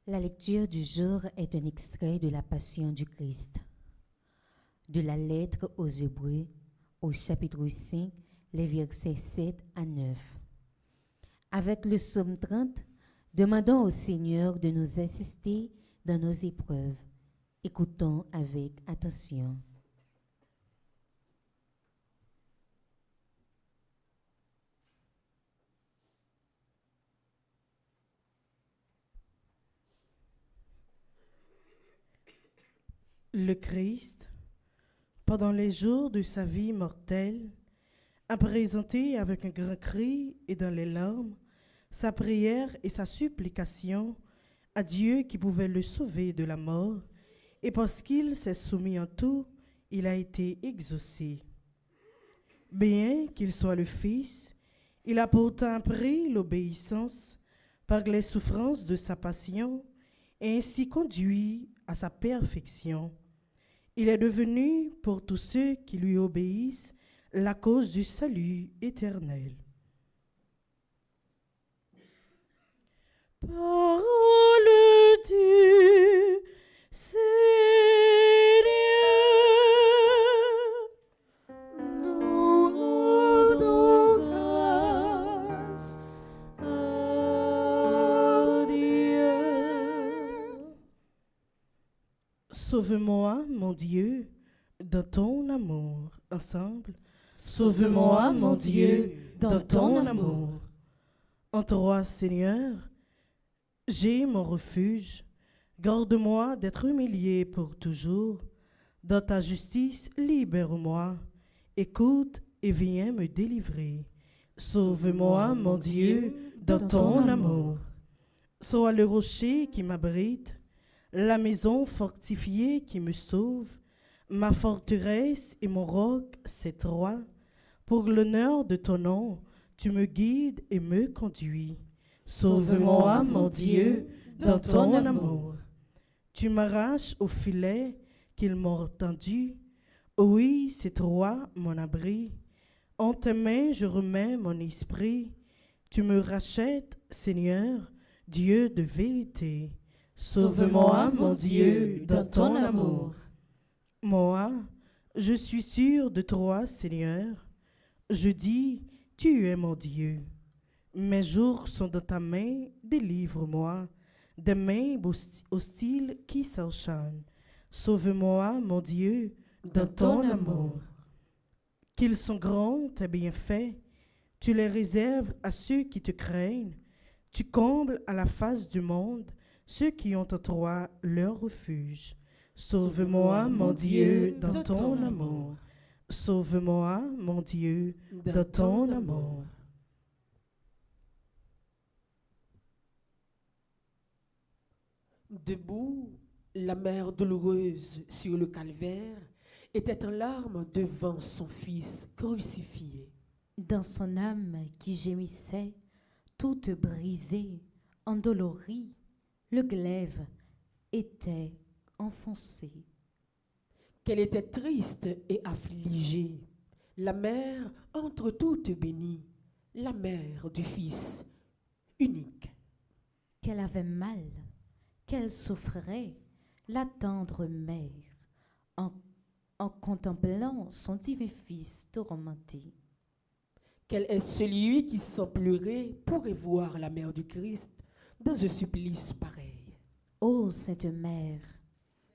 La lecture du jour est un extrait de la Passion du Christ. De la lettre aux Hébreux, au chapitre 5, les versets 7 à 9. Avec le psaume 30, demandons au Seigneur de nous assister dans nos épreuves. Écoutons avec attention.
Le Christ, pendant les jours de sa vie mortelle, a présenté avec un grand cri et dans les larmes sa prière et sa supplication à Dieu qui pouvait le sauver de la mort, et parce qu'il s'est soumis en tout, il a été exaucé. Bien qu'il soit le Fils, il a pourtant appris l'obéissance par les souffrances de sa passion et ainsi conduit à sa perfection. Il est devenu, pour tous ceux qui lui obéissent, la cause du salut éternel. Parole du Seigneur, nous rendons grâce à Dieu. Sauve-moi, mon Dieu, dans ton amour. Ensemble. Sauve-moi, mon Dieu, dans ton amour. En toi, Seigneur, j'ai mon refuge. Garde-moi d'être humilié pour toujours. Dans ta justice, libère-moi. Écoute et viens me délivrer. Sauve-moi, mon Dieu, dans ton amour. Sois le rocher qui m'abrite, la maison fortifiée qui me sauve, ma forteresse et mon roc, c'est toi. Pour l'honneur de ton nom, tu me guides et me conduis. Sauve-moi, mon Dieu, dans ton amour. Tu m'arraches au filet qu'ils m'ont tendu. Oui, c'est toi, mon abri. En tes mains, je remets mon esprit. Tu me rachètes, Seigneur, Dieu de vérité. Sauve-moi, mon Dieu, dans ton amour. Moi, je suis sûr de toi, Seigneur. Je dis, tu es mon Dieu. Mes jours sont dans ta main, délivre-moi des mains hostiles qui s'enchaînent. Sauve-moi, mon Dieu, dans ton amour. Qu'ils sont grands tes bienfaits, tu les réserves à ceux qui te craignent. Tu combles à la face du monde ceux qui ont en toi leur refuge. Sauve-moi, mon Dieu, dans ton amour. Sauve-moi, mon Dieu, dans ton amour.
Debout, la mère douloureuse sur le calvaire était en larmes devant son fils crucifié.
Dans son âme qui gémissait, toute brisée, endolorie, le glaive était enfoncé.
Qu'elle était triste et affligée, la mère entre toutes bénies, la mère du Fils unique.
Qu'elle avait mal, qu'elle souffrait, la tendre mère, en contemplant son divin Fils tourmenté.
Quel est celui qui sans pleurer pourrait voir la mère du Christ dans un supplice pareil?
Ô Sainte Mère,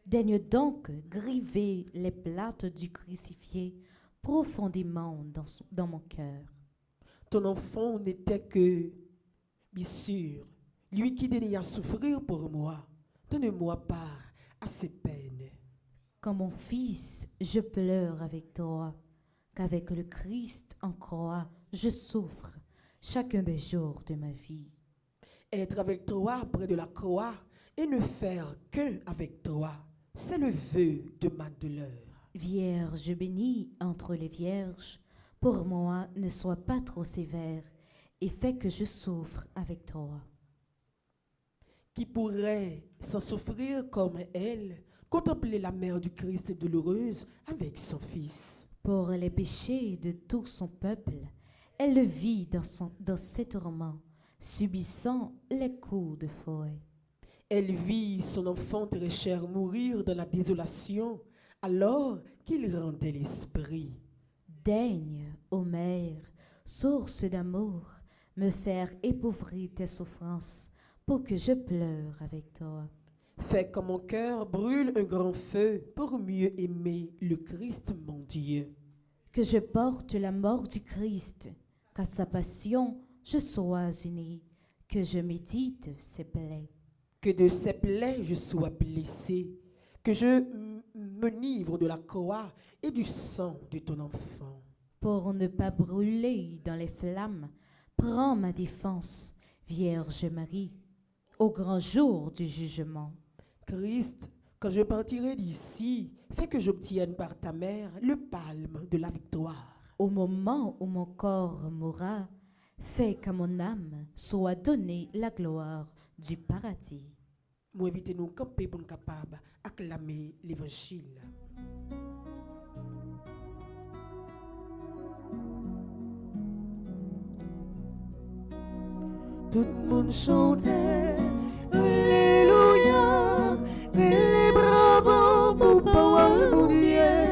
daigne donc griver les plates du crucifié profondément dans mon cœur.
Ton enfant n'était que, bien sûr, lui qui daigna souffrir pour moi. Donne-moi part à ses peines.
Comme mon fils, je pleure avec toi, qu'avec le Christ en croix, je souffre chacun des jours de ma vie.
Être avec toi près de la croix et ne faire qu'un avec toi, c'est le vœu de ma douleur.
Vierge bénie entre les vierges, pour moi ne sois pas trop sévère et fais que je souffre avec toi.
Qui pourrait, sans souffrir comme elle, contempler la mère du Christ douloureuse avec son fils?
Pour les péchés de tout son peuple, elle le vit dans ses tourments, subissant les coups de fouet.
Elle vit son enfant très cher mourir dans la désolation, alors qu'il rendait l'esprit.
Daigne, ô Mère, source d'amour, me faire épouvoir tes souffrances, pour que je pleure avec toi.
Fais que mon cœur brûle un grand feu pour mieux aimer le Christ mon Dieu.
Que je porte la mort du Christ, qu'à sa passion je sois unie, que je médite ses plaies.
Que de ses plaies je sois blessé, que je m'enivre de la croix et du sang de ton enfant.
Pour ne pas brûler dans les flammes, prends ma défense, Vierge Marie, au grand jour du jugement.
Christ, quand je partirai d'ici, fais que j'obtienne par ta mère le palme de la victoire.
Au moment où mon corps mourra, fais qu'à mon âme soit donnée la gloire du paradis.
Moi, invitez-nous camper pour nous capables acclamer l'évangile.
Tout le monde chantait Alléluia, et les bravos pour parole mon Dieu,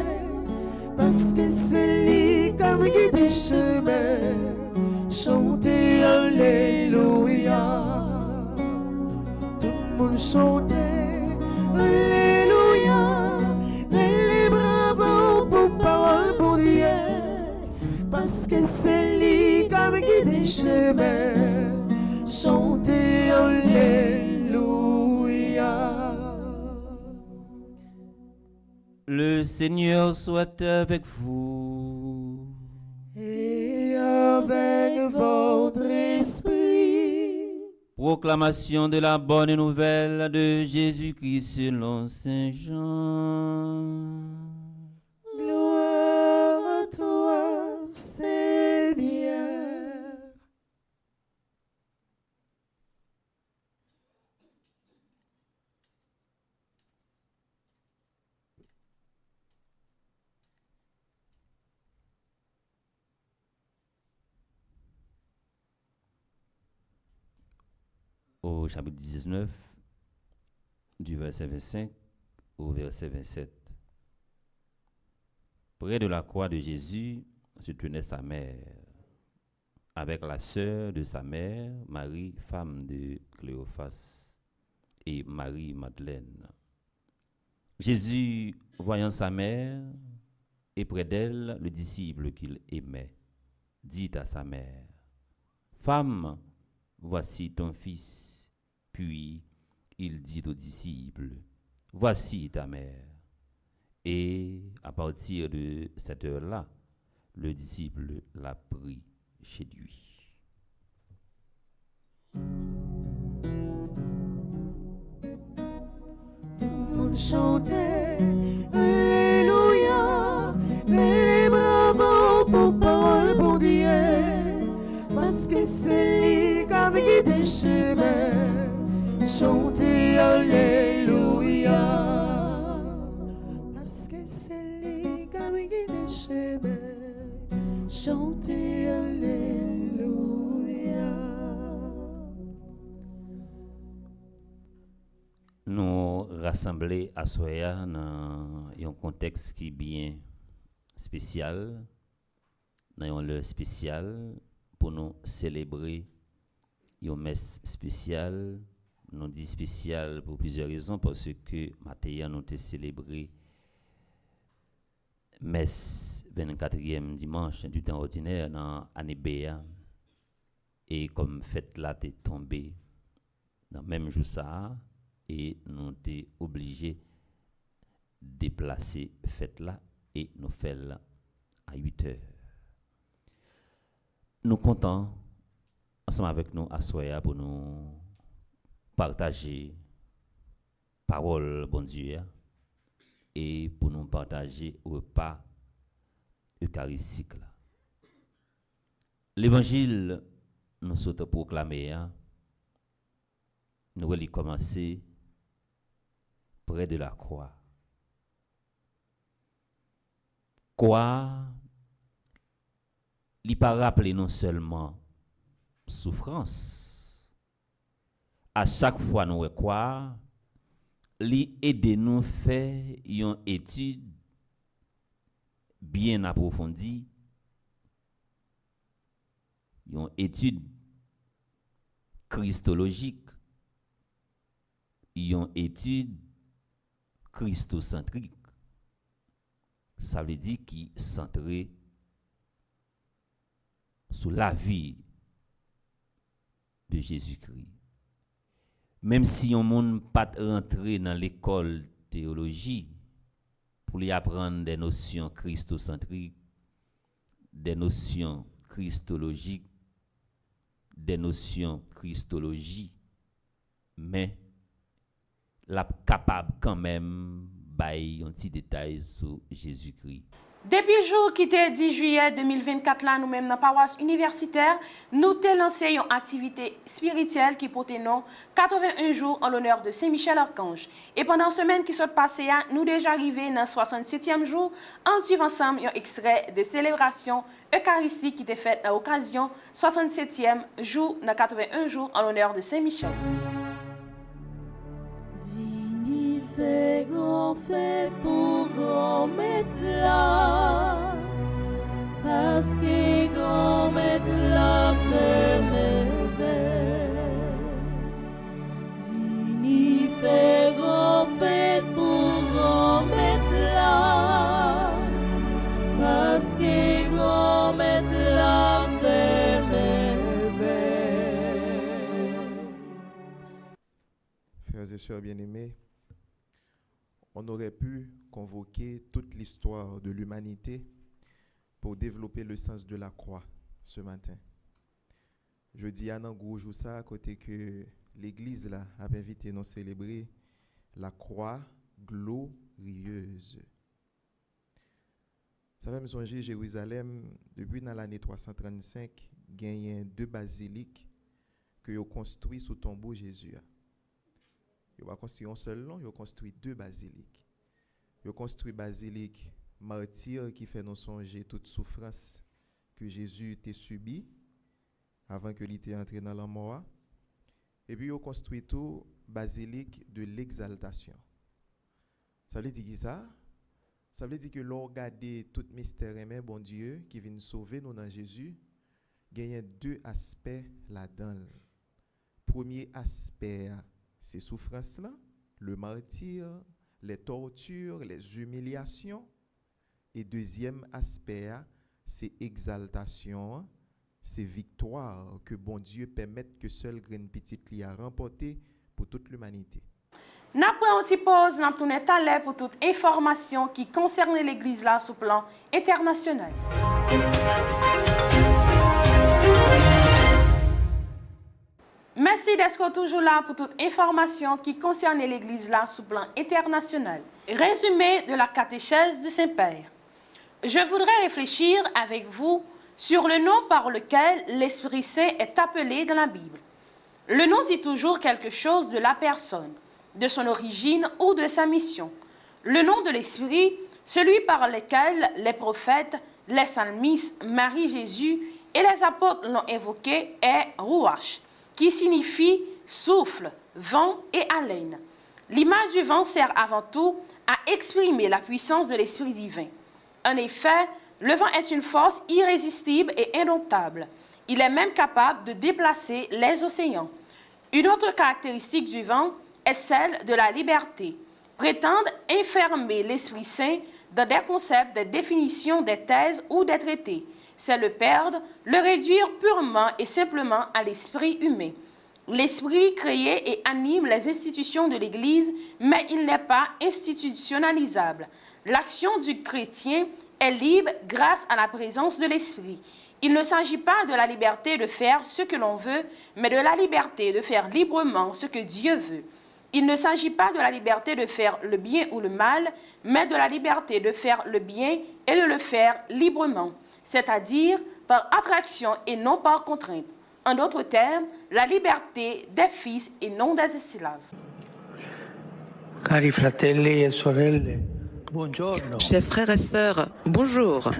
parce que c'est lui comme qui des chemins, chantez Alléluia. Tout le monde chantait Alléluia, et les bravos pour parole mon Dieu, parce que c'est lui comme qui des chemins, chantez Alléluia.
Le Seigneur soit avec vous.
Et avec votre esprit.
Proclamation de la bonne nouvelle de Jésus-Christ selon Saint Jean.
Gloire à toi, Seigneur.
Au chapitre 19, du verset 25 au verset 27. Près de la croix de Jésus se tenait sa mère, avec la sœur de sa mère, Marie, femme de Cléophas, et Marie-Madeleine. Jésus, voyant sa mère, et près d'elle le disciple qu'il aimait, dit à sa mère, « Femme, voici ton fils. » Puis il dit aux disciples, « Voici ta mère. » Et à partir de cette heure-là, le disciple l'a pris chez lui.
chanter Alléluia, les bravos pour parole pour Dieu, parce que c'est lui qui a guidé chemin, chanter Alléluia, parce que c'est lui qui a guidé chemin, chanter Alléluia.
Nous rassembler à Soya dans un contexte qui est bien spécial, dans un lieu spécial pour nous célébrer une messe spéciale. Nous dit spécial pour plusieurs raisons, parce que Mathéa nous a célébré messe 24e dimanche du temps ordinaire dans l'année B. Et comme fête là est tombée dans le même jour ça, et nous sommes obligés de déplacer fête là et nous faire à 8 heures. Nous comptons ensemble avec nous à Soya pour nous partager parole bon Dieu et pour nous partager repas eucharistique. L'évangile nous sommes proclamé, nous allons commencer près de la croix. Quoi, il pas rappeler non seulement souffrance. À chaque fois nous quoi, li aider nous faire une étude bien approfondie, une étude christologique, une étude christocentrique. Ça veut dire qui centré sur la vie de Jésus-Christ. Même si on ne peut pas rentrer dans l'école théologie pour y apprendre des notions christocentriques, des notions christologiques, des notions christologie, mais la capable quand même bailler un petit détail sur Jésus-Christ.
Depuis le jour qui était 10 juillet 2024, là, nous-mêmes dans la paroisse universitaire, nous avons lancé une activité spirituelle qui portait nom 81 jours en l'honneur de Saint-Michel-Archange. Et pendant la semaine qui s'est passée, nous déjà arrivés dans le 67e jour, en suivant ensemble un extrait de célébration eucharistique qui était faite à l'occasion 67e jour dans 81 jours en l'honneur de Saint-Michel.
Fait grand fête pour grand maître là, parce que grand maître là fait merveille. Vini fait grand fête pour grand maître là, parce que grand maître là fait merveille.
Frères et sœurs bien-aimés, on aurait pu convoquer toute l'histoire de l'humanité pour développer le sens de la croix ce matin. Je dis à Nangou ça à côté que l'Église là a invité nous à célébrer la croix glorieuse. Ça va me songer Jérusalem depuis dans l'année 335, gagne 2 basiliques que ont construit sous tombeau Jésus. Ils ont construit un seul nom, ils ont construit 2 basiliques. Ils ont construit basilique martyr qui fait nous songer toute souffrance que Jésus a subi avant que il était entré dans la mort. Et puis ils ont construit tout basilique de l'exaltation. Ça veut dire ça? Ça veut dire que l'on regarde tout mystère aimé bon Dieu qui vient sauver nous dans Jésus, il y a 2 aspects là-dedans. Premier aspect, ces souffrances-là, le martyre, les tortures, les humiliations. Et deuxième aspect, c'est exaltation, c'est victoire que bon Dieu permette que seul graine petite li a remporté pour toute l'humanité.
Nous prenons une petite pause, nous tournons à l'air pour toute information qui concerne l'Église là sur le plan international. Merci Merci d'être toujours là pour toute information qui concerne l'Église là sous plan international. Résumé de la catéchèse du Saint-Père. Je voudrais réfléchir avec vous sur le nom par lequel l'Esprit Saint est appelé dans la Bible. Le nom dit toujours quelque chose de la personne, de son origine ou de sa mission. Le nom de l'Esprit, celui par lequel les prophètes, les psalmistes, Marie, Jésus et les apôtres l'ont évoqué, est Ruach, qui signifie souffle, vent et haleine. L'image du vent sert avant tout à exprimer la puissance de l'Esprit divin. En effet, le vent est une force irrésistible et indomptable. Il est même capable de déplacer les océans. Une autre caractéristique du vent est celle de la liberté. Prétendre enfermer l'Esprit Saint dans des concepts, des définitions, des thèses ou des traités, c'est le perdre, le réduire purement et simplement à l'esprit humain. L'esprit créé et anime les institutions de l'Église, mais il n'est pas institutionnalisable. L'action du chrétien est libre grâce à la présence de l'esprit. Il ne s'agit pas de la liberté de faire ce que l'on veut, mais de la liberté de faire librement ce que Dieu veut. Il ne s'agit pas de la liberté de faire le bien ou le mal, mais de la liberté de faire le bien et de le faire librement, c'est-à-dire par attraction et non par contrainte. En d'autres termes, la liberté des fils et non des esclaves.
Cari fratelli e sorelle, buongiorno.
Chers frères et sœurs, bonjour.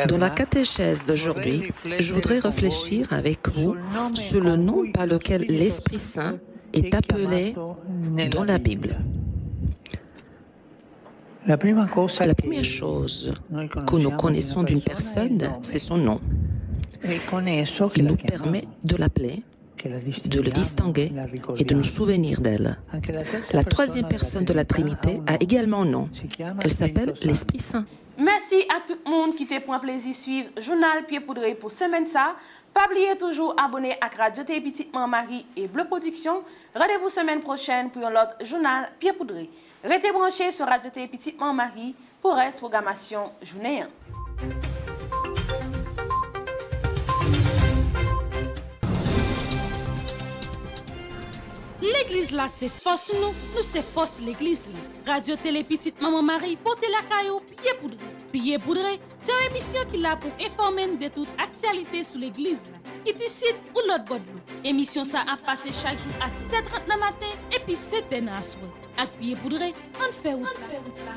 Dans la catéchèse d'aujourd'hui, je voudrais réfléchir avec vous sur le nom par lequel l'Esprit Saint est appelé dans la Bible. La première chose que nous connaissons d'une personne, c'est son nom. Il nous permet de l'appeler, de le distinguer et de nous souvenir d'elle. La troisième personne de la Trinité a également un nom. Elle s'appelle l'Esprit Saint.
Merci à tout le monde qui te prend plaisir de suivre le journal Pied Poudré pour semaine ça. Pas oublier toujours abonner à Radio Télé Petite Marie et Bleu Production. Rendez-vous semaine prochaine pour un autre journal Pied Poudré. Restez branchés sur Radio Télé Petite Marie pour reste programmation journée.
L'église là, c'est force nous c'est force l'église là. Radio Télé Petite Maman Marie, portez la caillou, Pied Poudré. Pied Poudré, c'est une émission qui est là pour informer de toute actualité sur l'église là. Qui décide ou l'autre bord de émission ça a passé chaque jour à 6h30 le matin et puis 7h à soir. Avec Pied Poudré, on fait route là.